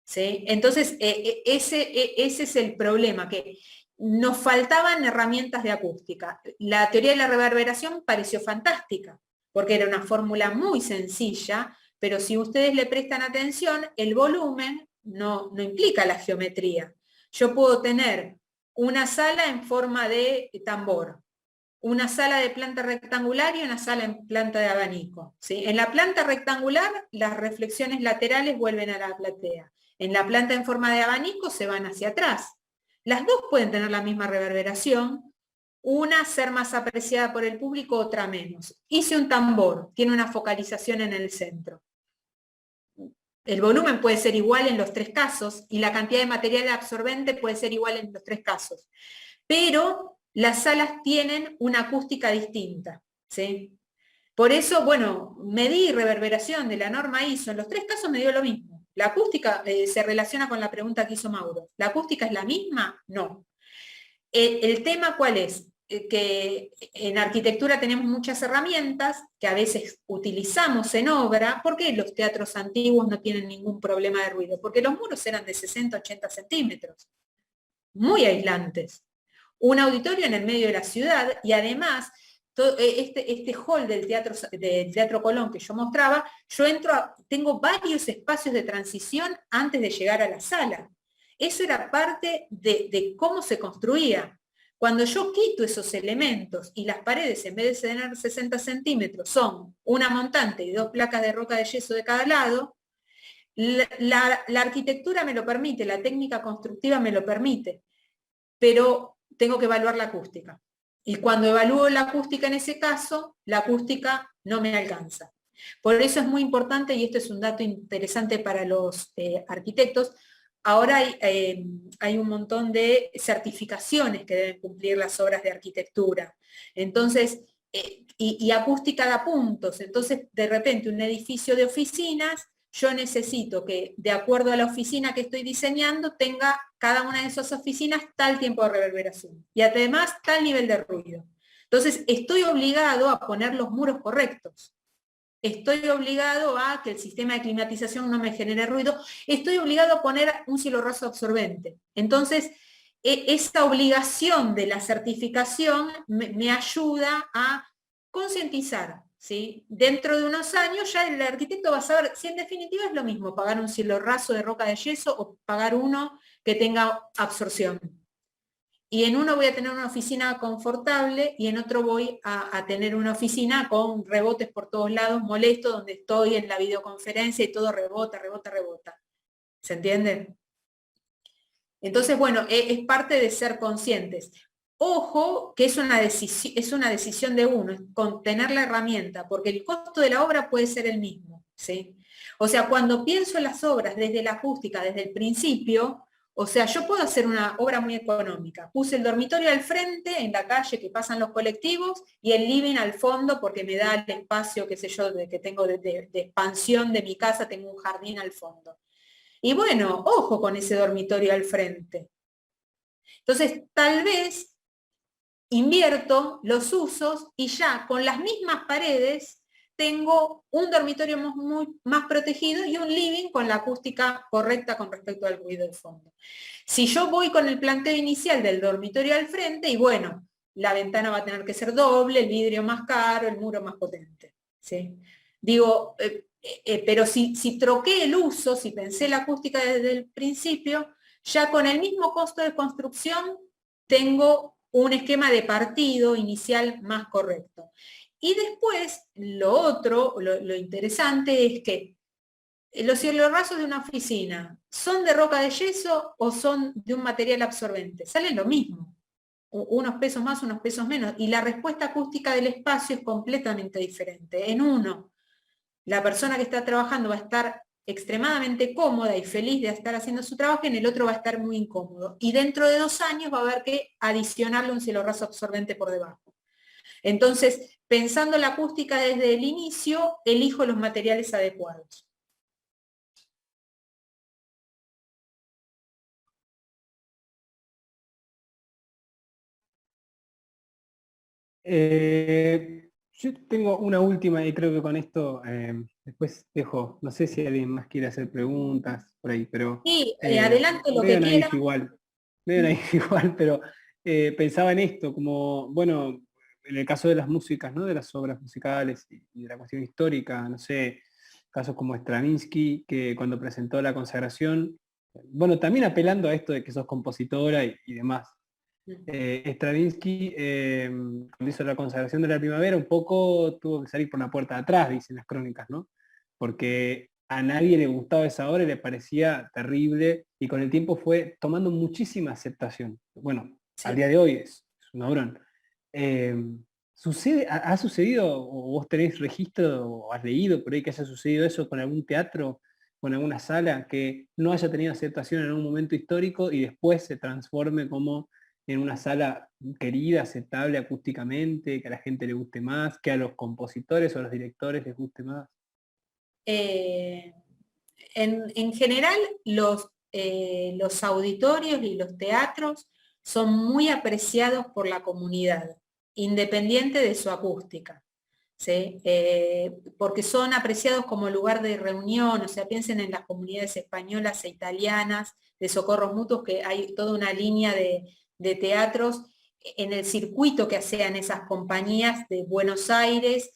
¿Sí? Entonces, ese es el problema, que nos faltaban herramientas de acústica. La teoría de la reverberación pareció fantástica, porque era una fórmula muy sencilla, pero si ustedes le prestan atención, el volumen no implica la geometría. Yo puedo tener una sala en forma de tambor, una sala de planta rectangular y una sala en planta de abanico, ¿sí? En la planta rectangular, las reflexiones laterales vuelven a la platea. En la planta en forma de abanico se van hacia atrás. Las dos pueden tener la misma reverberación, una ser más apreciada por el público, otra menos. Hice un tambor, tiene una focalización en el centro. El volumen puede ser igual en los tres casos y la cantidad de material absorbente puede ser igual en los tres casos. Pero las salas tienen una acústica distinta, ¿sí? Por eso, bueno, medí reverberación de la norma ISO, en los tres casos me dio lo mismo. La acústica se relaciona con la pregunta que hizo Mauro. ¿La acústica es la misma? No. ¿El tema cuál es? Que en arquitectura tenemos muchas herramientas que a veces utilizamos en obra. ¿Por qué los teatros antiguos no tienen ningún problema de ruido? Porque los muros eran de 60, 80 centímetros, muy aislantes. Un auditorio en el medio de la ciudad y además este hall del Teatro Colón que yo mostraba, yo tengo varios espacios de transición antes de llegar a la sala. Eso era parte de cómo se construía. Cuando yo quito esos elementos y las paredes, en vez de tener 60 centímetros, son una montante y 2 placas de roca de yeso de cada lado, la arquitectura me lo permite, la técnica constructiva me lo permite, pero tengo que evaluar la acústica. Y cuando evalúo la acústica en ese caso, la acústica no me alcanza. Por eso es muy importante, y esto es un dato interesante para los arquitectos, ahora hay un montón de certificaciones que deben cumplir las obras de arquitectura. Entonces, y acústica da puntos. Entonces, de repente, un edificio de oficinas, yo necesito que, de acuerdo a la oficina que estoy diseñando, tenga cada una de esas oficinas tal tiempo de reverberación. Y además, tal nivel de ruido. Entonces, estoy obligado a poner los muros correctos. Estoy obligado a que el sistema de climatización no me genere ruido. Estoy obligado a poner un cielo raso absorbente. Entonces, esta obligación de la certificación me ayuda a concientizar ¿sí? Dentro de unos años ya el arquitecto va a saber si en definitiva es lo mismo pagar un cielo raso de roca de yeso o pagar uno que tenga absorción. Y en uno voy a tener una oficina confortable y en otro voy a tener una oficina con rebotes por todos lados, molesto, donde estoy en la videoconferencia y todo rebota, rebota, rebota. ¿Se entiende? Entonces, bueno, es parte de ser conscientes. Ojo, que es una decisión de uno, es con tener la herramienta, porque el costo de la obra puede ser el mismo, ¿sí? O sea, cuando pienso en las obras desde la acústica, desde el principio, o sea, yo puedo hacer una obra muy económica. Puse el dormitorio al frente, en la calle que pasan los colectivos, y el living al fondo, porque me da el espacio, qué sé yo, que tengo de expansión de mi casa, tengo un jardín al fondo. Y bueno, ojo con ese dormitorio al frente. Entonces, tal vez invierto los usos y ya con las mismas paredes tengo un dormitorio más protegido y un living con la acústica correcta con respecto al ruido de fondo. Si yo voy con el planteo inicial del dormitorio al frente, y bueno, la ventana va a tener que ser doble, el vidrio más caro, el muro más potente, ¿sí? Digo, pero si troqué el uso, si pensé la acústica desde el principio, ya con el mismo costo de construcción tengo un esquema de partido inicial más correcto. Y después, lo otro, lo interesante es que los cielorrasos de una oficina, ¿son de roca de yeso o son de un material absorbente? Salen lo mismo, unos pesos más, unos pesos menos, y la respuesta acústica del espacio es completamente diferente. En uno, la persona que está trabajando va a estar extremadamente cómoda y feliz de estar haciendo su trabajo, y en el otro va a estar muy incómodo. Y dentro de 2 años va a haber que adicionarle un cielorraso absorbente por debajo. Entonces, pensando la acústica desde el inicio, elijo los materiales adecuados. Yo tengo una última y creo que con esto después dejo, no sé si alguien más quiere hacer preguntas por ahí, pero Sí, adelante lo medio que naif quiera. igual, medio naif igual, pero pensaba en esto, como, bueno, en el caso de las músicas, ¿no? De las obras musicales y de la cuestión histórica, no sé, casos como Stravinsky, que cuando presentó la consagración, bueno, también apelando a esto de que sos compositora y demás. Stravinsky, cuando hizo la consagración de la primavera, un poco tuvo que salir por la puerta de atrás, dicen las crónicas, ¿no? Porque a nadie le gustaba esa obra y le parecía terrible, y con el tiempo fue tomando muchísima aceptación. Bueno, al Sí. día de hoy es un obrón. ¿Ha sucedido, o vos tenés registro, o has leído por ahí que haya sucedido eso con algún teatro, con alguna sala, que no haya tenido aceptación en un momento histórico y después se transforme como en una sala querida, aceptable acústicamente, que a la gente le guste más, que a los compositores o a los directores les guste más? En general, los auditorios y los teatros son muy apreciados por la comunidad, independiente de su acústica, ¿sí? Porque son apreciados como lugar de reunión, o sea, piensen en las comunidades españolas e italianas de socorros mutuos, que hay toda una línea de teatros en el circuito que hacían esas compañías de Buenos Aires,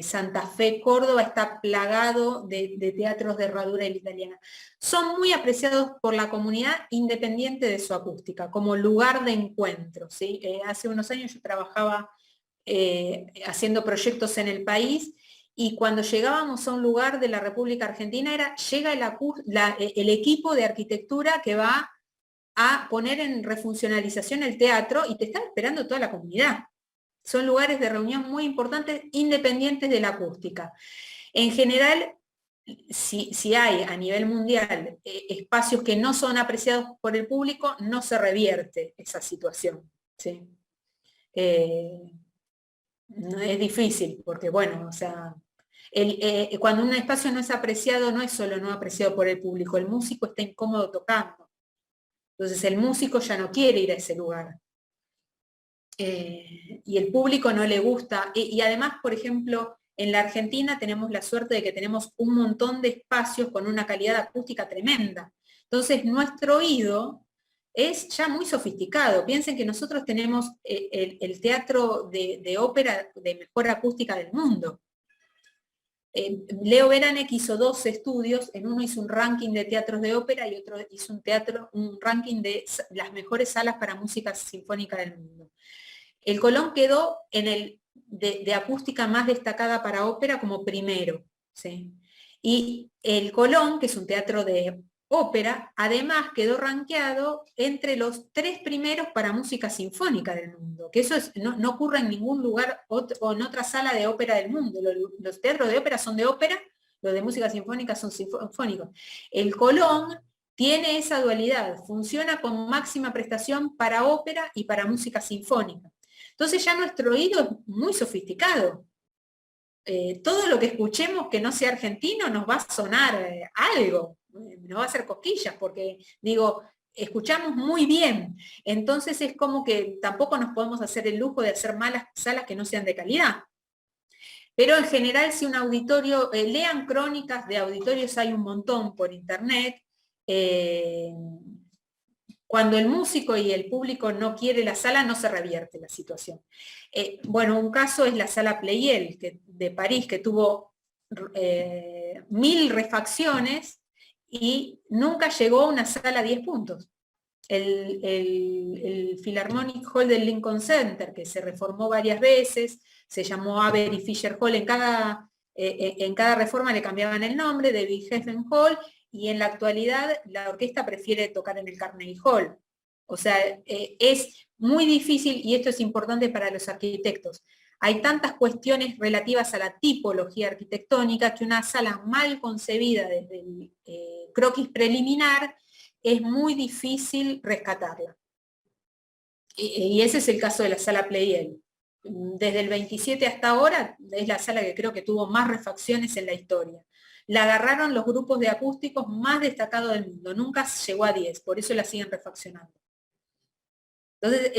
Santa Fe, Córdoba, está plagado de teatros de herradura italiana. Son muy apreciados por la comunidad independiente de su acústica, como lugar de encuentro, ¿sí? Hace unos años yo trabajaba haciendo proyectos en el país, y cuando llegábamos a un lugar de la República Argentina llega el equipo de arquitectura que va a poner en refuncionalización el teatro, y te está esperando toda la comunidad. Son lugares de reunión muy importantes, independientes de la acústica. En general, si hay a nivel mundial espacios que no son apreciados por el público, no se revierte esa situación, ¿sí? Es difícil, porque bueno, o sea, cuando un espacio no es apreciado, no es solo no apreciado por el público, el músico está incómodo tocando. Entonces el músico ya no quiere ir a ese lugar. Y el público no le gusta. Y además, por ejemplo, en la Argentina tenemos la suerte de que tenemos un montón de espacios con una calidad acústica tremenda. Entonces nuestro oído es ya muy sofisticado. Piensen que nosotros tenemos el teatro de ópera de mejor acústica del mundo. Leo Beranek hizo 2 estudios, en uno hizo un ranking de teatros de ópera y otro hizo un ranking de las mejores salas para música sinfónica del mundo. El Colón quedó en el de acústica más destacada para ópera como primero, ¿sí? Y el Colón, que es un teatro de ópera, además quedó rankeado entre los 3 primeros para música sinfónica del mundo, que eso no ocurre en ningún lugar o en otra sala de ópera del mundo. Los teatros de ópera son de ópera, los de música sinfónica son sinfónicos. El Colón tiene esa dualidad, funciona con máxima prestación para ópera y para música sinfónica. Entonces ya nuestro oído es muy sofisticado. Todo lo que escuchemos que no sea argentino nos va a sonar algo, nos va a hacer cosquillas, porque digo, escuchamos muy bien. Entonces es como que tampoco nos podemos hacer el lujo de hacer malas salas que no sean de calidad. Pero en general, si un auditorio, lean crónicas de auditorios, hay un montón por internet. Cuando el músico y el público no quiere la sala, no se revierte la situación. Bueno, un caso es la sala Pleyel de París, que tuvo 1000 refacciones y nunca llegó a una sala a 10 puntos. El Philharmonic Hall del Lincoln Center, que se reformó varias veces, se llamó Avery Fisher Hall, en cada reforma le cambiaban el nombre, David Geffen Hall, y en la actualidad la orquesta prefiere tocar en el Carnegie Hall. O sea, es muy difícil, y esto es importante para los arquitectos. Hay tantas cuestiones relativas a la tipología arquitectónica que una sala mal concebida desde el croquis preliminar es muy difícil rescatarla. Y ese es el caso de la sala Pleyel. Desde el 27 hasta ahora es la sala que creo que tuvo más refacciones en la historia. La agarraron los grupos de acústicos más destacados del mundo, nunca llegó a 10, por eso la siguen refaccionando. Entonces,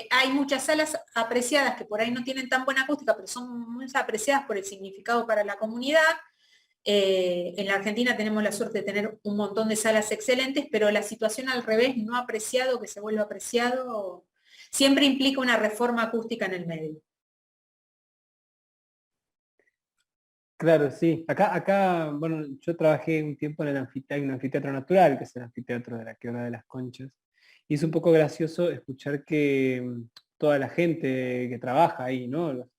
hay muchas salas apreciadas que por ahí no tienen tan buena acústica, pero son muy apreciadas por el significado para la comunidad. En la Argentina tenemos la suerte de tener un montón de salas excelentes, pero la situación al revés, no apreciado, que se vuelva apreciado, siempre implica una reforma acústica en el medio. Claro, sí. Acá, bueno, yo trabajé un tiempo en el anfiteatro natural, que es el anfiteatro de la Quebrada de las Conchas, y es un poco gracioso escuchar que toda la gente que trabaja ahí, ¿no?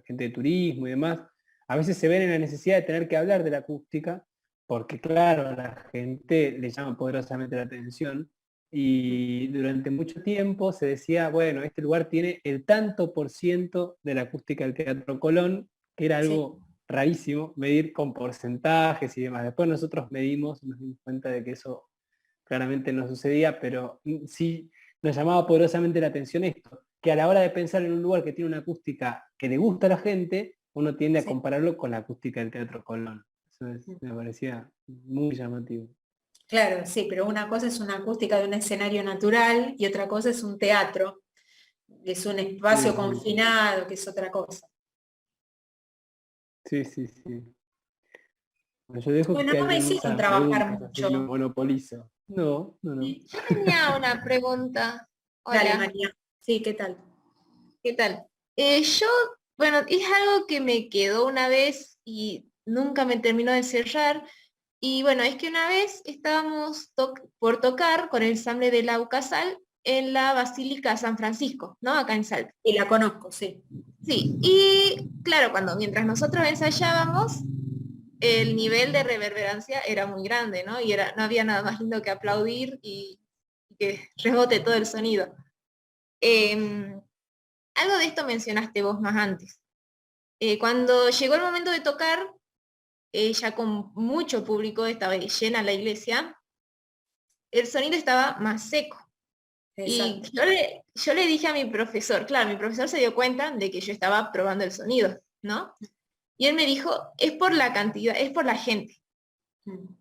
Gente de turismo y demás, a veces se ven en la necesidad de tener que hablar de la acústica, porque claro, a la gente le llama poderosamente la atención, y durante mucho tiempo se decía, bueno, este lugar tiene el tanto por ciento de la acústica del Teatro Colón, que era algo rarísimo, medir con porcentajes y demás. Después nosotros medimos y nos dimos cuenta de que eso claramente no sucedía, pero sí nos llamaba poderosamente la atención esto, que a la hora de pensar en un lugar que tiene una acústica que le gusta a la gente, uno tiende a compararlo con la acústica del Teatro Colón. Eso me parecía muy llamativo. Claro, sí, pero una cosa es una acústica de un escenario natural y otra cosa es un teatro, es un espacio confinado, que es otra cosa. Sí. Bueno, yo dejo Bueno, que no me hicieron trabajar mucho. Lo monopolizo. No. Yo tenía una pregunta. Hola. Dale, María. Sí, ¿qué tal? ¿Qué tal? Bueno, es algo que me quedó una vez y nunca me terminó de cerrar. Y bueno, es que una vez estábamos por tocar con el ensamble de la UCASAL en la Basílica San Francisco, ¿no? Acá en Salta. Y la conozco, sí. Sí, y claro, mientras nosotros ensayábamos, el nivel de reverberancia era muy grande, ¿no? Y no había nada más lindo que aplaudir y que rebote todo el sonido. Algo de esto mencionaste vos más antes. Cuando llegó el momento de tocar, ya con mucho público, estaba llena la iglesia, el sonido estaba más seco. Exacto. Y yo le dije a mi profesor, claro, mi profesor se dio cuenta de que yo estaba probando el sonido, ¿no? Y él me dijo, es por la cantidad, es por la gente.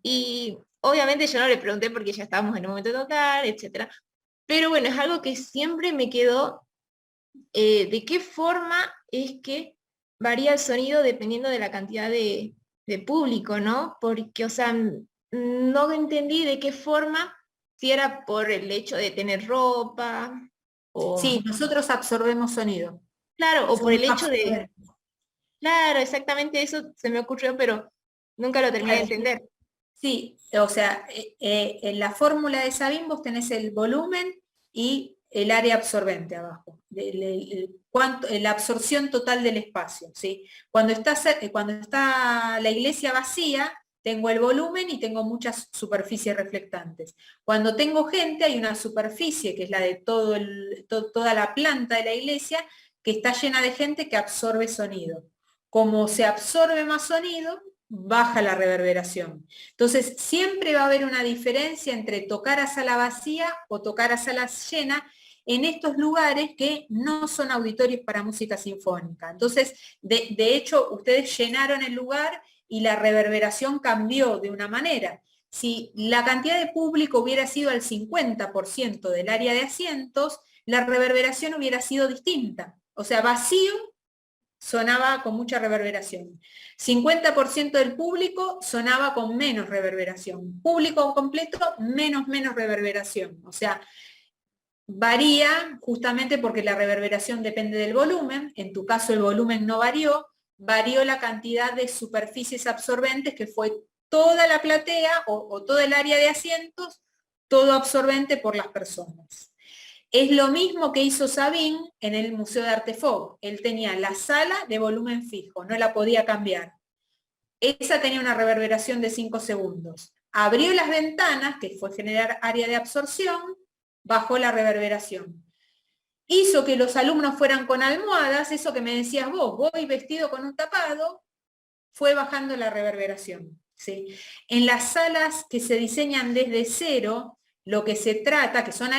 Y obviamente yo no le pregunté porque ya estábamos en el momento de tocar, etc. Pero bueno, es algo que siempre me quedó, de qué forma es que varía el sonido dependiendo de la cantidad de público, ¿no? Porque, o sea, no entendí de qué forma, si era por el hecho de tener ropa, o... Sí, nosotros absorbemos sonido. Claro, o por el Somos hecho de... absorbentes. Claro, exactamente eso se me ocurrió, pero nunca lo terminé de Claro, entender. sí, o sea, en la fórmula de Sabin vos tenés el volumen y el área absorbente abajo, la absorción total del espacio, ¿sí? Cuando está la iglesia vacía, tengo el volumen y tengo muchas superficies reflectantes. Cuando tengo gente, hay una superficie, que es la de toda la planta de la iglesia, que está llena de gente que absorbe sonido. Como se absorbe más sonido, baja la reverberación. Entonces, siempre va a haber una diferencia entre tocar a sala vacía o tocar a sala llena en estos lugares que no son auditorios para música sinfónica. Entonces, de hecho, ustedes llenaron el lugar y la reverberación cambió de una manera. Si la cantidad de público hubiera sido al 50% del área de asientos, la reverberación hubiera sido distinta. O sea, vacío sonaba con mucha reverberación. 50% del público sonaba con menos reverberación. Público completo, menos reverberación. O sea, varía justamente porque la reverberación depende del volumen. En tu caso el volumen no varió la cantidad de superficies absorbentes, que fue toda la platea o todo el área de asientos, todo absorbente por las personas. Es lo mismo que hizo Sabin en el Museo de Arte Folk. Él tenía la sala de volumen fijo, no la podía cambiar. Esa tenía una reverberación de 5 segundos. Abrió las ventanas, que fue generar área de absorción, bajó la reverberación. Hizo que los alumnos fueran con almohadas, eso que me decías vos, voy vestido con un tapado, fue bajando la reverberación. ¿Sí? En las salas que se diseñan desde cero, lo que se trata, que son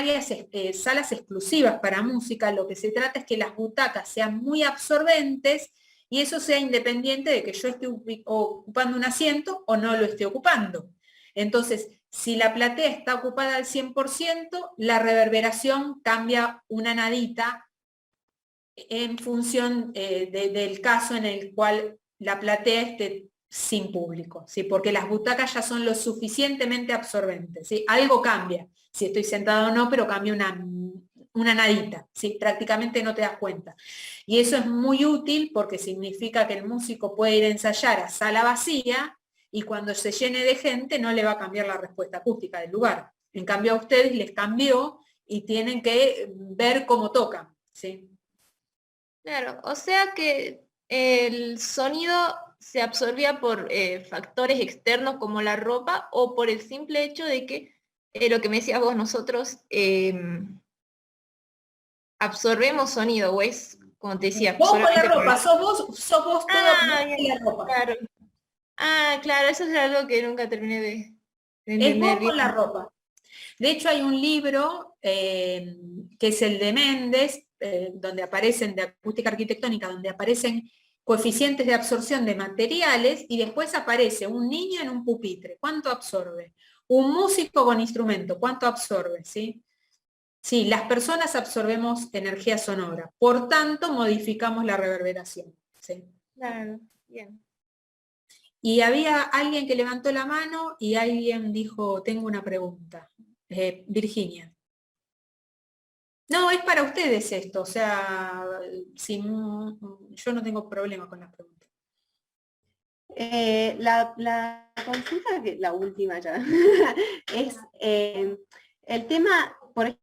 salas exclusivas para música, lo que se trata es que las butacas sean muy absorbentes y eso sea independiente de que yo esté ocupando un asiento o no lo esté ocupando. Entonces, si la platea está ocupada al 100%, la reverberación cambia una nadita en función del caso en el cual la platea esté sin público, ¿sí? Porque las butacas ya son lo suficientemente absorbentes, ¿sí? Algo cambia, si estoy sentado o no, pero cambia una nadita, ¿sí? Prácticamente no te das cuenta. Y eso es muy útil porque significa que el músico puede ir a ensayar a sala vacía y cuando se llene de gente no le va a cambiar la respuesta acústica del lugar. En cambio a ustedes les cambió y tienen que ver cómo tocan, ¿sí? Claro, o sea que el sonido se absorbía por factores externos como la ropa o por el simple hecho de que, lo que me decías vos, nosotros absorbemos sonido, o es, como te decía, Vos con la solamente por ropa, sos vos todo bien, y la ropa. claro. Ah, claro, eso es algo que nunca terminé de Es entender vos bien. con la ropa. De hecho, hay un libro que es el de Méndez, donde aparecen, de acústica arquitectónica, donde aparecen coeficientes de absorción de materiales y después aparece un niño en un pupitre. ¿Cuánto absorbe? Un músico con instrumento. ¿Cuánto absorbe? ¿Sí? Sí, las personas absorbemos energía sonora. Por tanto, modificamos la reverberación. ¿Sí? Claro, bien. Y había alguien que levantó la mano y alguien dijo, tengo una pregunta. Virginia. No, es para ustedes esto, o sea, yo no tengo problema con las preguntas. La consulta, la última ya, es el tema, por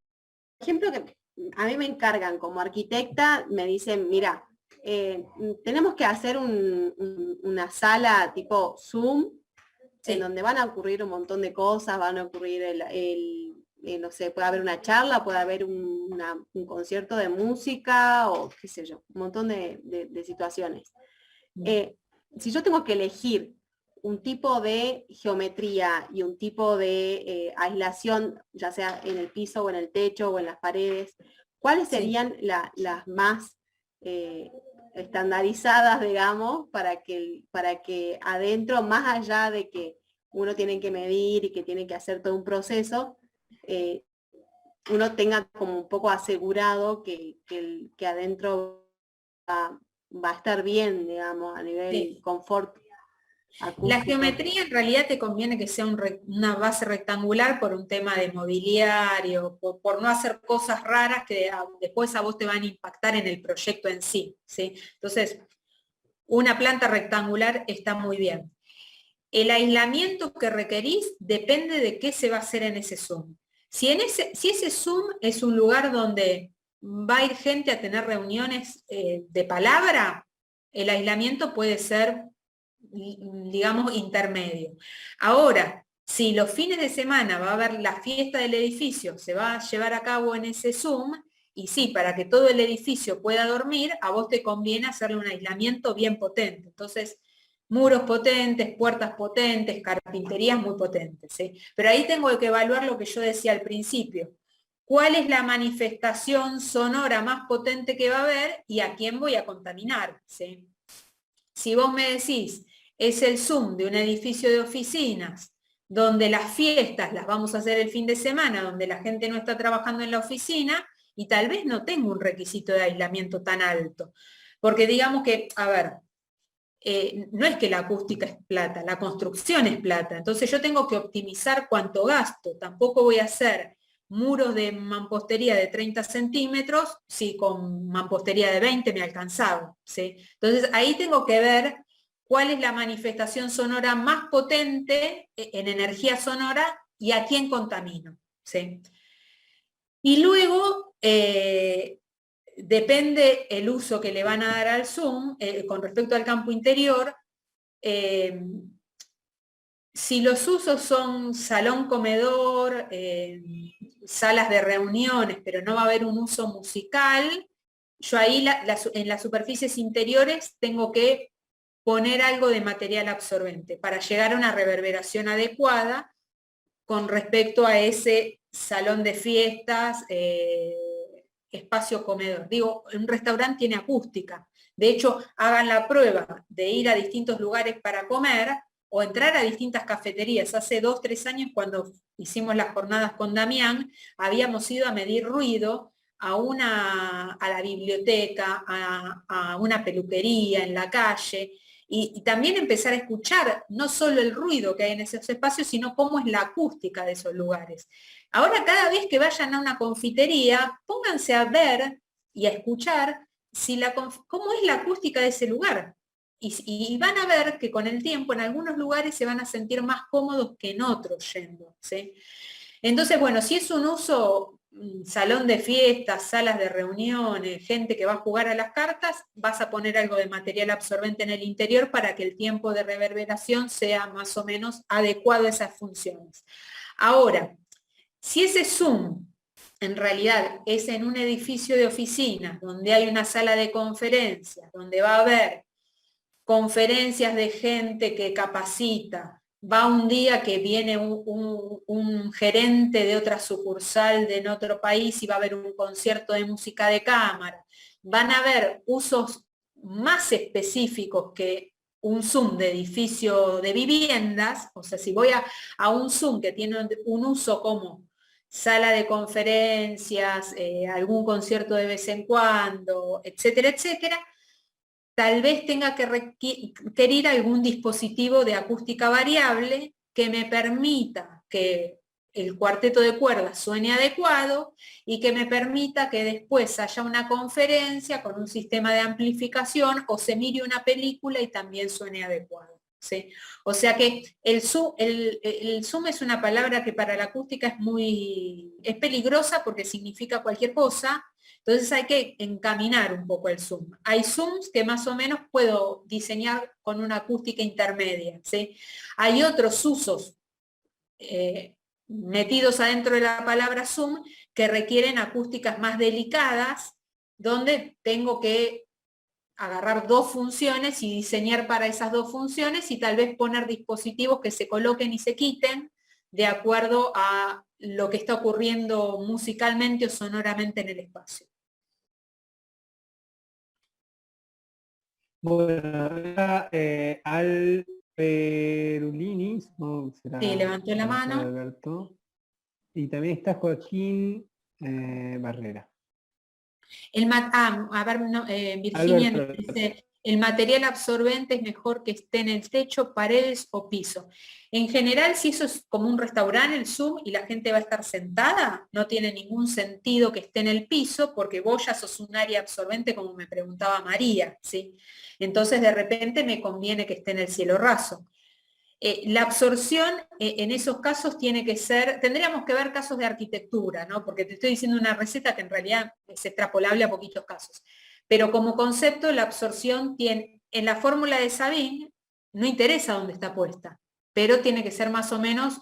ejemplo, que a mí me encargan como arquitecta, me dicen, mira, tenemos que hacer una sala tipo Zoom, Sí. en donde van a ocurrir un montón de cosas, van a ocurrir no sé, puede haber una charla, puede haber un concierto de música, o qué sé yo, un montón de situaciones. Si yo tengo que elegir un tipo de geometría y un tipo de aislación, ya sea en el piso o en el techo o en las paredes, ¿cuáles serían las más estandarizadas, digamos, para que adentro, más allá de que uno tiene que medir y que tiene que hacer todo un proceso, uno tenga como un poco asegurado que adentro va a estar bien, digamos, a nivel confort? La acústico. geometría en realidad te conviene que sea una base rectangular por un tema de mobiliario, por no hacer cosas raras que después a vos te van a impactar en el proyecto en sí, ¿sí? Entonces, una planta rectangular está muy bien. El aislamiento que requerís depende de qué se va a hacer en ese Zoom. Si ese Zoom es un lugar donde va a ir gente a tener reuniones de palabra, el aislamiento puede ser, digamos, intermedio. Ahora, si los fines de semana va a haber la fiesta del edificio, se va a llevar a cabo en ese Zoom, y sí, para que todo el edificio pueda dormir, a vos te conviene hacerle un aislamiento bien potente. Entonces, muros potentes, puertas potentes, carpinterías muy potentes, ¿sí? Pero ahí tengo que evaluar lo que yo decía al principio. ¿Cuál es la manifestación sonora más potente que va a haber y a quién voy a contaminar? ¿Sí? Si vos me decís, es el Zoom de un edificio de oficinas, donde las fiestas las vamos a hacer el fin de semana, donde la gente no está trabajando en la oficina, y tal vez no tengo un requisito de aislamiento tan alto. Porque digamos que, a ver, no es que la acústica es plata, la construcción es plata. Entonces yo tengo que optimizar cuánto gasto. Tampoco voy a hacer muros de mampostería de 30 centímetros si con mampostería de 20 me alcanzaba, ¿sí? Entonces ahí tengo que ver cuál es la manifestación sonora más potente en energía sonora y a quién contamino, ¿sí? Y luego, depende el uso que le van a dar al Zoom, con respecto al campo interior, si los usos son salón, comedor, salas de reuniones, pero no va a haber un uso musical, yo ahí en las superficies interiores tengo que poner algo de material absorbente para llegar a una reverberación adecuada con respecto a ese salón de fiestas, espacio comedor. Digo, un restaurante tiene acústica. De hecho, hagan la prueba de ir a distintos lugares para comer o entrar a distintas cafeterías. Hace 2, 3 años, cuando hicimos las jornadas con Damián, habíamos ido a medir ruido a la biblioteca, a una peluquería en la calle, y también empezar a escuchar no solo el ruido que hay en esos espacios, sino cómo es la acústica de esos lugares. Ahora, cada vez que vayan a una confitería, pónganse a ver y a escuchar cómo es la acústica de ese lugar. Y van a ver que con el tiempo en algunos lugares se van a sentir más cómodos que en otros yendo, ¿sí? Entonces, bueno, si es un uso salón de fiestas, salas de reuniones, gente que va a jugar a las cartas, vas a poner algo de material absorbente en el interior para que el tiempo de reverberación sea más o menos adecuado a esas funciones. Ahora, si ese Zoom en realidad es en un edificio de oficinas, donde hay una sala de conferencias, donde va a haber conferencias de gente que capacita, va un día que viene un gerente de otra sucursal de en otro país y va a haber un concierto de música de cámara, van a haber usos más específicos que un Zoom de edificio de viviendas. O sea, si voy a un Zoom que tiene un uso como sala de conferencias, algún concierto de vez en cuando, etcétera, etcétera, tal vez tenga que requerir algún dispositivo de acústica variable que me permita que el cuarteto de cuerdas suene adecuado y que me permita que después haya una conferencia con un sistema de amplificación o se mire una película y también suene adecuado, ¿sí? O sea que el zoom es una palabra que para la acústica es peligrosa porque significa cualquier cosa. Entonces hay que encaminar un poco el zoom. Hay zooms que más o menos puedo diseñar con una acústica intermedia, ¿sí? Hay otros usos metidos adentro de la palabra zoom que requieren acústicas más delicadas, donde tengo que agarrar 2 funciones y diseñar para esas 2 funciones y tal vez poner dispositivos que se coloquen y se quiten de acuerdo a lo que está ocurriendo musicalmente o sonoramente en el espacio. Bueno, acá, Al Perulini, Sí, levantó la mano. Alberto. Y también está Joaquín Barrera. A ver, Virginia Alberto. dice, el material absorbente es mejor que esté en el techo, paredes o piso. En general, si eso es como un restaurante, el Zoom, y la gente va a estar sentada, no tiene ningún sentido que esté en el piso, porque vos ya sos un área absorbente, como me preguntaba María, ¿sí? Entonces, de repente me conviene que esté en el cielo raso. La absorción en esos casos tiene que ser, tendríamos que ver casos de arquitectura, ¿no? Porque te estoy diciendo una receta que en realidad es extrapolable a poquitos casos. Pero como concepto, la absorción tiene, en la fórmula de Sabin, no interesa dónde está puesta, pero tiene que ser más o menos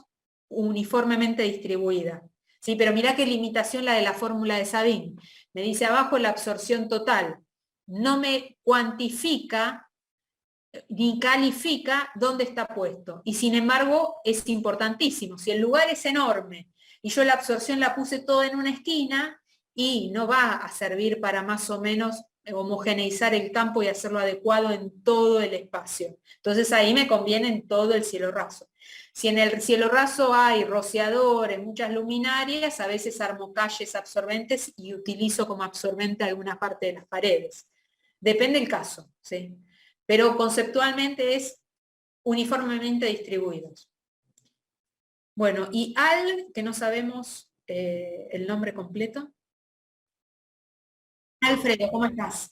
uniformemente distribuida. Sí, pero mirá qué limitación la de la fórmula de Sabin. Me dice abajo la absorción total. No me cuantifica ni califica dónde está puesto. Y sin embargo es importantísimo. Si el lugar es enorme y yo la absorción la puse toda en una esquina, y no va a servir para más o menos homogeneizar el campo y hacerlo adecuado en todo el espacio. Entonces ahí me conviene en todo el cielo raso. Si en el cielo raso hay rociadores, muchas luminarias, a veces armo calles absorbentes y utilizo como absorbente alguna parte de las paredes. Depende del caso, ¿sí? Pero conceptualmente es uniformemente distribuidos. Bueno, y que no sabemos el nombre completo. Alfredo, ¿cómo estás?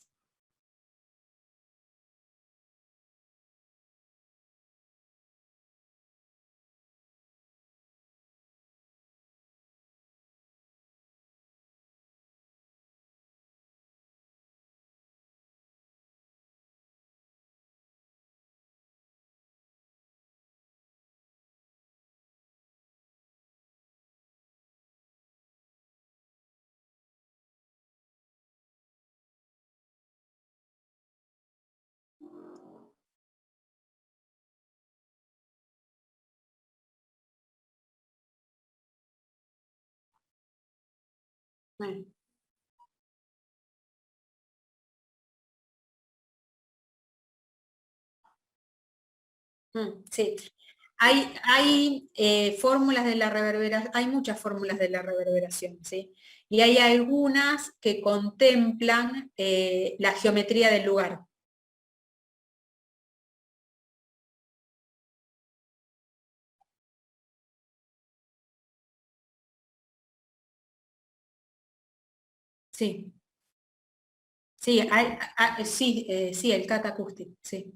Bueno. Sí, hay fórmulas de la reverberación, hay muchas fórmulas de la reverberación, ¿sí? Y hay algunas que contemplan la geometría del lugar. Sí, sí, sí, el cat acoustic, sí.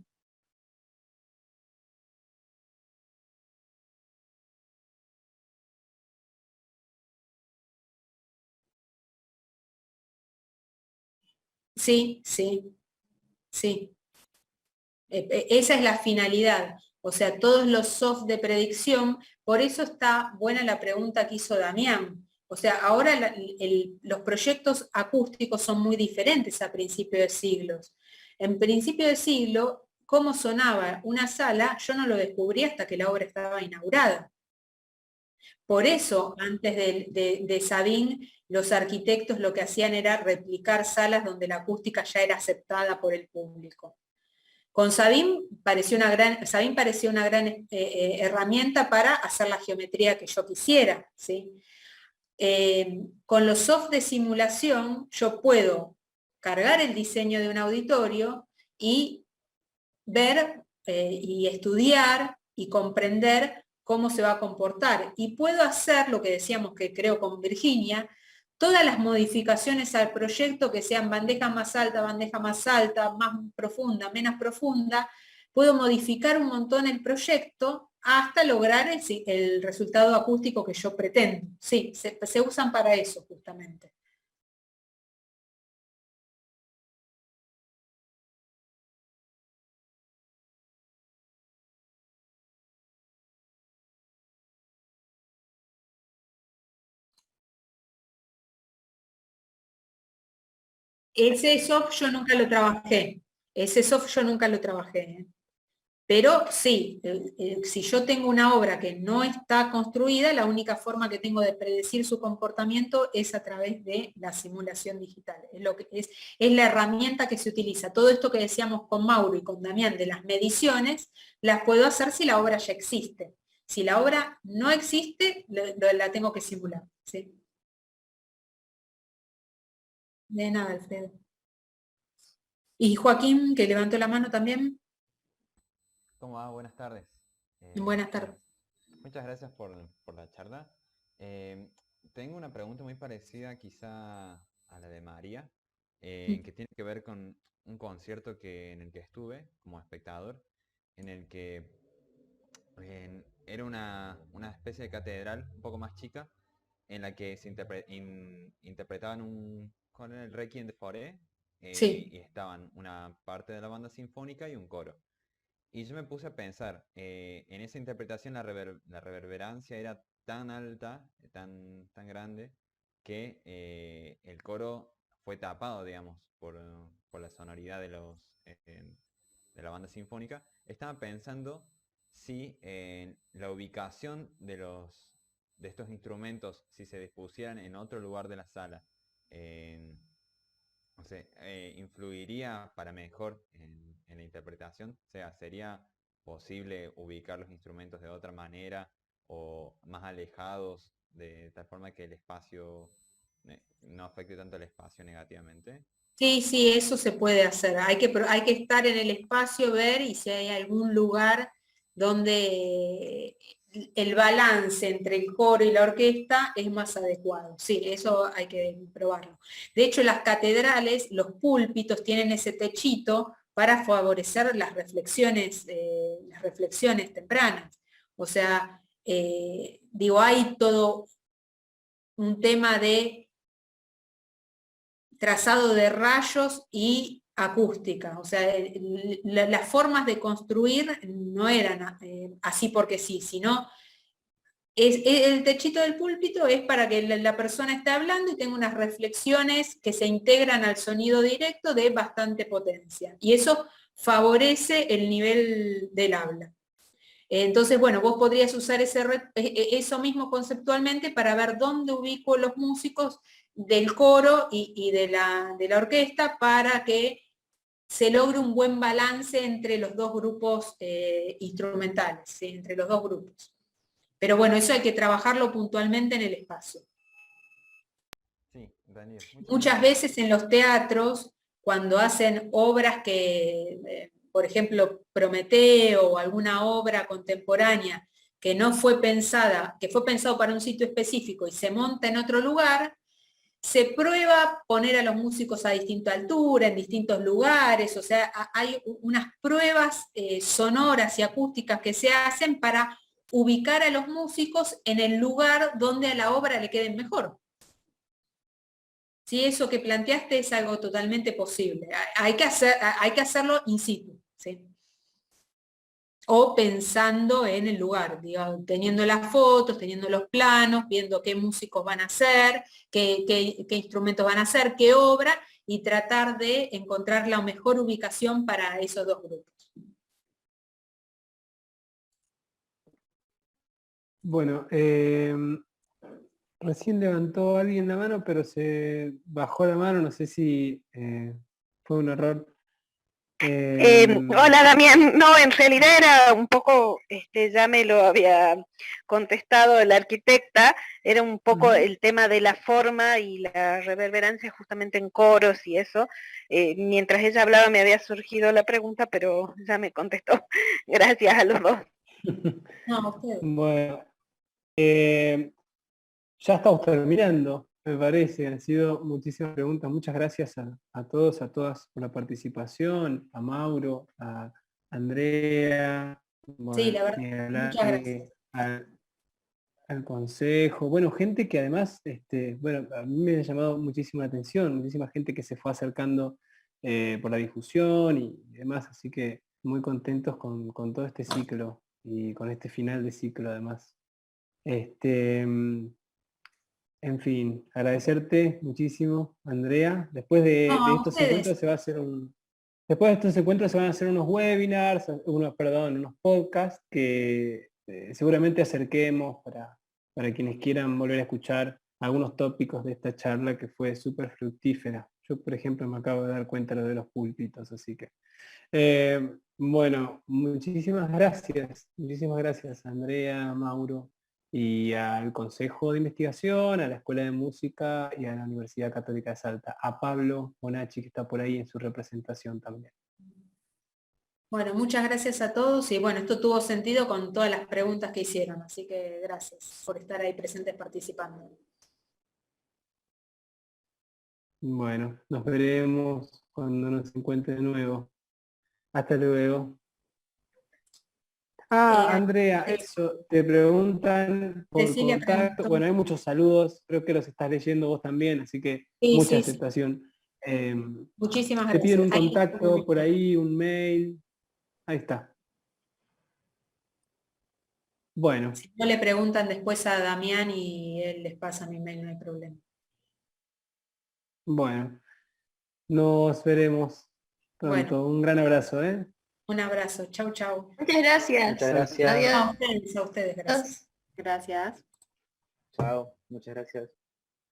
Sí, sí, sí. Esa es la finalidad. O sea, todos los soft de predicción, por eso está buena la pregunta que hizo Damián. O sea, ahora los proyectos acústicos son muy diferentes a principio de siglos. En principio de siglo, cómo sonaba una sala, yo no lo descubrí hasta que la obra estaba inaugurada. Por eso, antes de Sabin, los arquitectos lo que hacían era replicar salas donde la acústica ya era aceptada por el público. Con Sabin pareció una gran herramienta para hacer la geometría que yo quisiera, ¿sí? Con los soft de simulación yo puedo cargar el diseño de un auditorio y ver y estudiar y comprender cómo se va a comportar. Y puedo hacer lo que decíamos que creo con Virginia, todas las modificaciones al proyecto que sean bandeja más alta, más profunda, menos profunda, puedo modificar un montón el proyecto hasta lograr el resultado acústico que yo pretendo. Sí, se usan para eso justamente. Ese soft yo nunca lo trabajé. Ese soft yo nunca lo trabajé. Pero sí, si yo tengo una obra que no está construida, la única forma que tengo de predecir su comportamiento es a través de la simulación digital. Es la herramienta que se utiliza. Todo esto que decíamos con Mauro y con Damián de las mediciones, las puedo hacer si la obra ya existe. Si la obra no existe, la tengo que simular. ¿Sí? De nada, Alfredo. Y Joaquín, que levantó la mano también. ¿Cómo va? Buenas tardes. Buenas tardes. Muchas gracias por la charla. Eh, Tengo una pregunta muy parecida quizá a la de María, que tiene que ver con un concierto en el que estuve como espectador, en el que era una especie de catedral un poco más chica, en la que se interpretaban con el Requiem de Fauré, Sí. y estaban una parte de la banda sinfónica y un coro. Y yo me puse a pensar, en esa interpretación la reverberancia era tan alta, tan grande, que el coro fue tapado, digamos, por la sonoridad de la banda sinfónica. Estaba pensando si la ubicación de estos instrumentos, si se dispusieran en otro lugar de la sala, no sé, influiría para mejor en la interpretación. O sea, ¿sería posible ubicar los instrumentos de otra manera o más alejados, de tal forma que el espacio no afecte tanto el espacio negativamente? Sí, sí, eso se puede hacer. Hay que estar en el espacio, ver y si hay algún lugar donde el balance entre el coro y la orquesta es más adecuado. Sí, eso hay que probarlo. De hecho, las catedrales, los púlpitos tienen ese techito para favorecer las reflexiones tempranas. O sea, digo, hay todo un tema de trazado de rayos y acústica. O sea, las formas de construir no eran así porque sí, sino el techito del púlpito es para que la persona esté hablando y tenga unas reflexiones que se integran al sonido directo de bastante potencia. Y eso favorece el nivel del habla. Entonces, bueno, vos podrías usar eso mismo conceptualmente para ver dónde ubico los músicos del coro y de la orquesta para que se logre un buen balance entre los dos grupos instrumentales, ¿sí? Entre los dos grupos. Pero bueno, eso hay que trabajarlo puntualmente en el espacio. Sí, Daniel, muchas Muchas gracias. veces en los teatros, cuando hacen obras por ejemplo, Prometeo o alguna obra contemporánea que no fue pensada, que fue pensado para un sitio específico y se monta en otro lugar, se prueba poner a los músicos a distinta altura, en distintos lugares, o sea, hay unas pruebas sonoras y acústicas que se hacen para ubicar a los músicos en el lugar donde a la obra le queden mejor. Sí, eso que planteaste es algo totalmente posible. Hay que hacerlo in situ, ¿sí? O pensando en el lugar, digamos, teniendo las fotos, teniendo los planos, viendo qué músicos van a hacer, qué instrumentos van a hacer, qué obra, y tratar de encontrar la mejor ubicación para esos dos grupos. Bueno, recién levantó alguien la mano, pero se bajó la mano, no sé si fue un error. Hola Damián, no, en realidad era un poco, ya me lo había contestado la arquitecta, era un poco el tema de la forma y la reverberancia justamente en coros y eso. Mientras ella hablaba me había surgido la pregunta, pero ya me contestó. Gracias a los dos. No, ustedes. Bueno, ya estamos terminando, me parece. Han sido muchísimas preguntas. Muchas gracias a todos, a todas por la participación, a Mauro, a Andrea, Sí, bueno, la verdad, ni muchas hablar, gracias. al consejo. Bueno, gente que además, bueno, a mí me ha llamado muchísimo la atención, muchísima gente que se fue acercando por la difusión y demás, así que muy contentos con todo este ciclo y con este final de ciclo además. En fin, agradecerte muchísimo, Andrea. Después No, de a estos ustedes. encuentros se va a hacer después de estos encuentros se van a hacer unos webinars, unos podcasts que seguramente acerquemos para quienes quieran volver a escuchar algunos tópicos de esta charla que fue súper fructífera. Yo, por ejemplo, me acabo de dar cuenta de lo de los púlpitos, así que. Bueno, muchísimas gracias, Andrea, Mauro. y al Consejo de Investigación, a la Escuela de Música y a la Universidad Católica de Salta, a Pablo Bonacci, que está por ahí en su representación también. Bueno, muchas gracias a todos y bueno, esto tuvo sentido con todas las preguntas que hicieron, así que gracias por estar ahí presentes participando. Bueno, nos veremos cuando nos encuentre de nuevo. Hasta luego. Andrea, eso, te preguntan por Cecilia contacto. preguntó. Bueno, hay muchos saludos, creo que los estás leyendo vos también, así que Sí, mucha sí, aceptación. Muchísimas Te piden un gracias. Ahí contacto por ahí, un mail. Ahí está. Bueno, si no le preguntan después a Damián y él les pasa mi mail, no hay problema. bueno. Nos veremos pronto. Bueno. Un gran abrazo, ¿eh? Un abrazo. Chau, chau. Muchas gracias. Muchas gracias. Adiós. A ustedes, gracias. Gracias. Chao. Muchas gracias.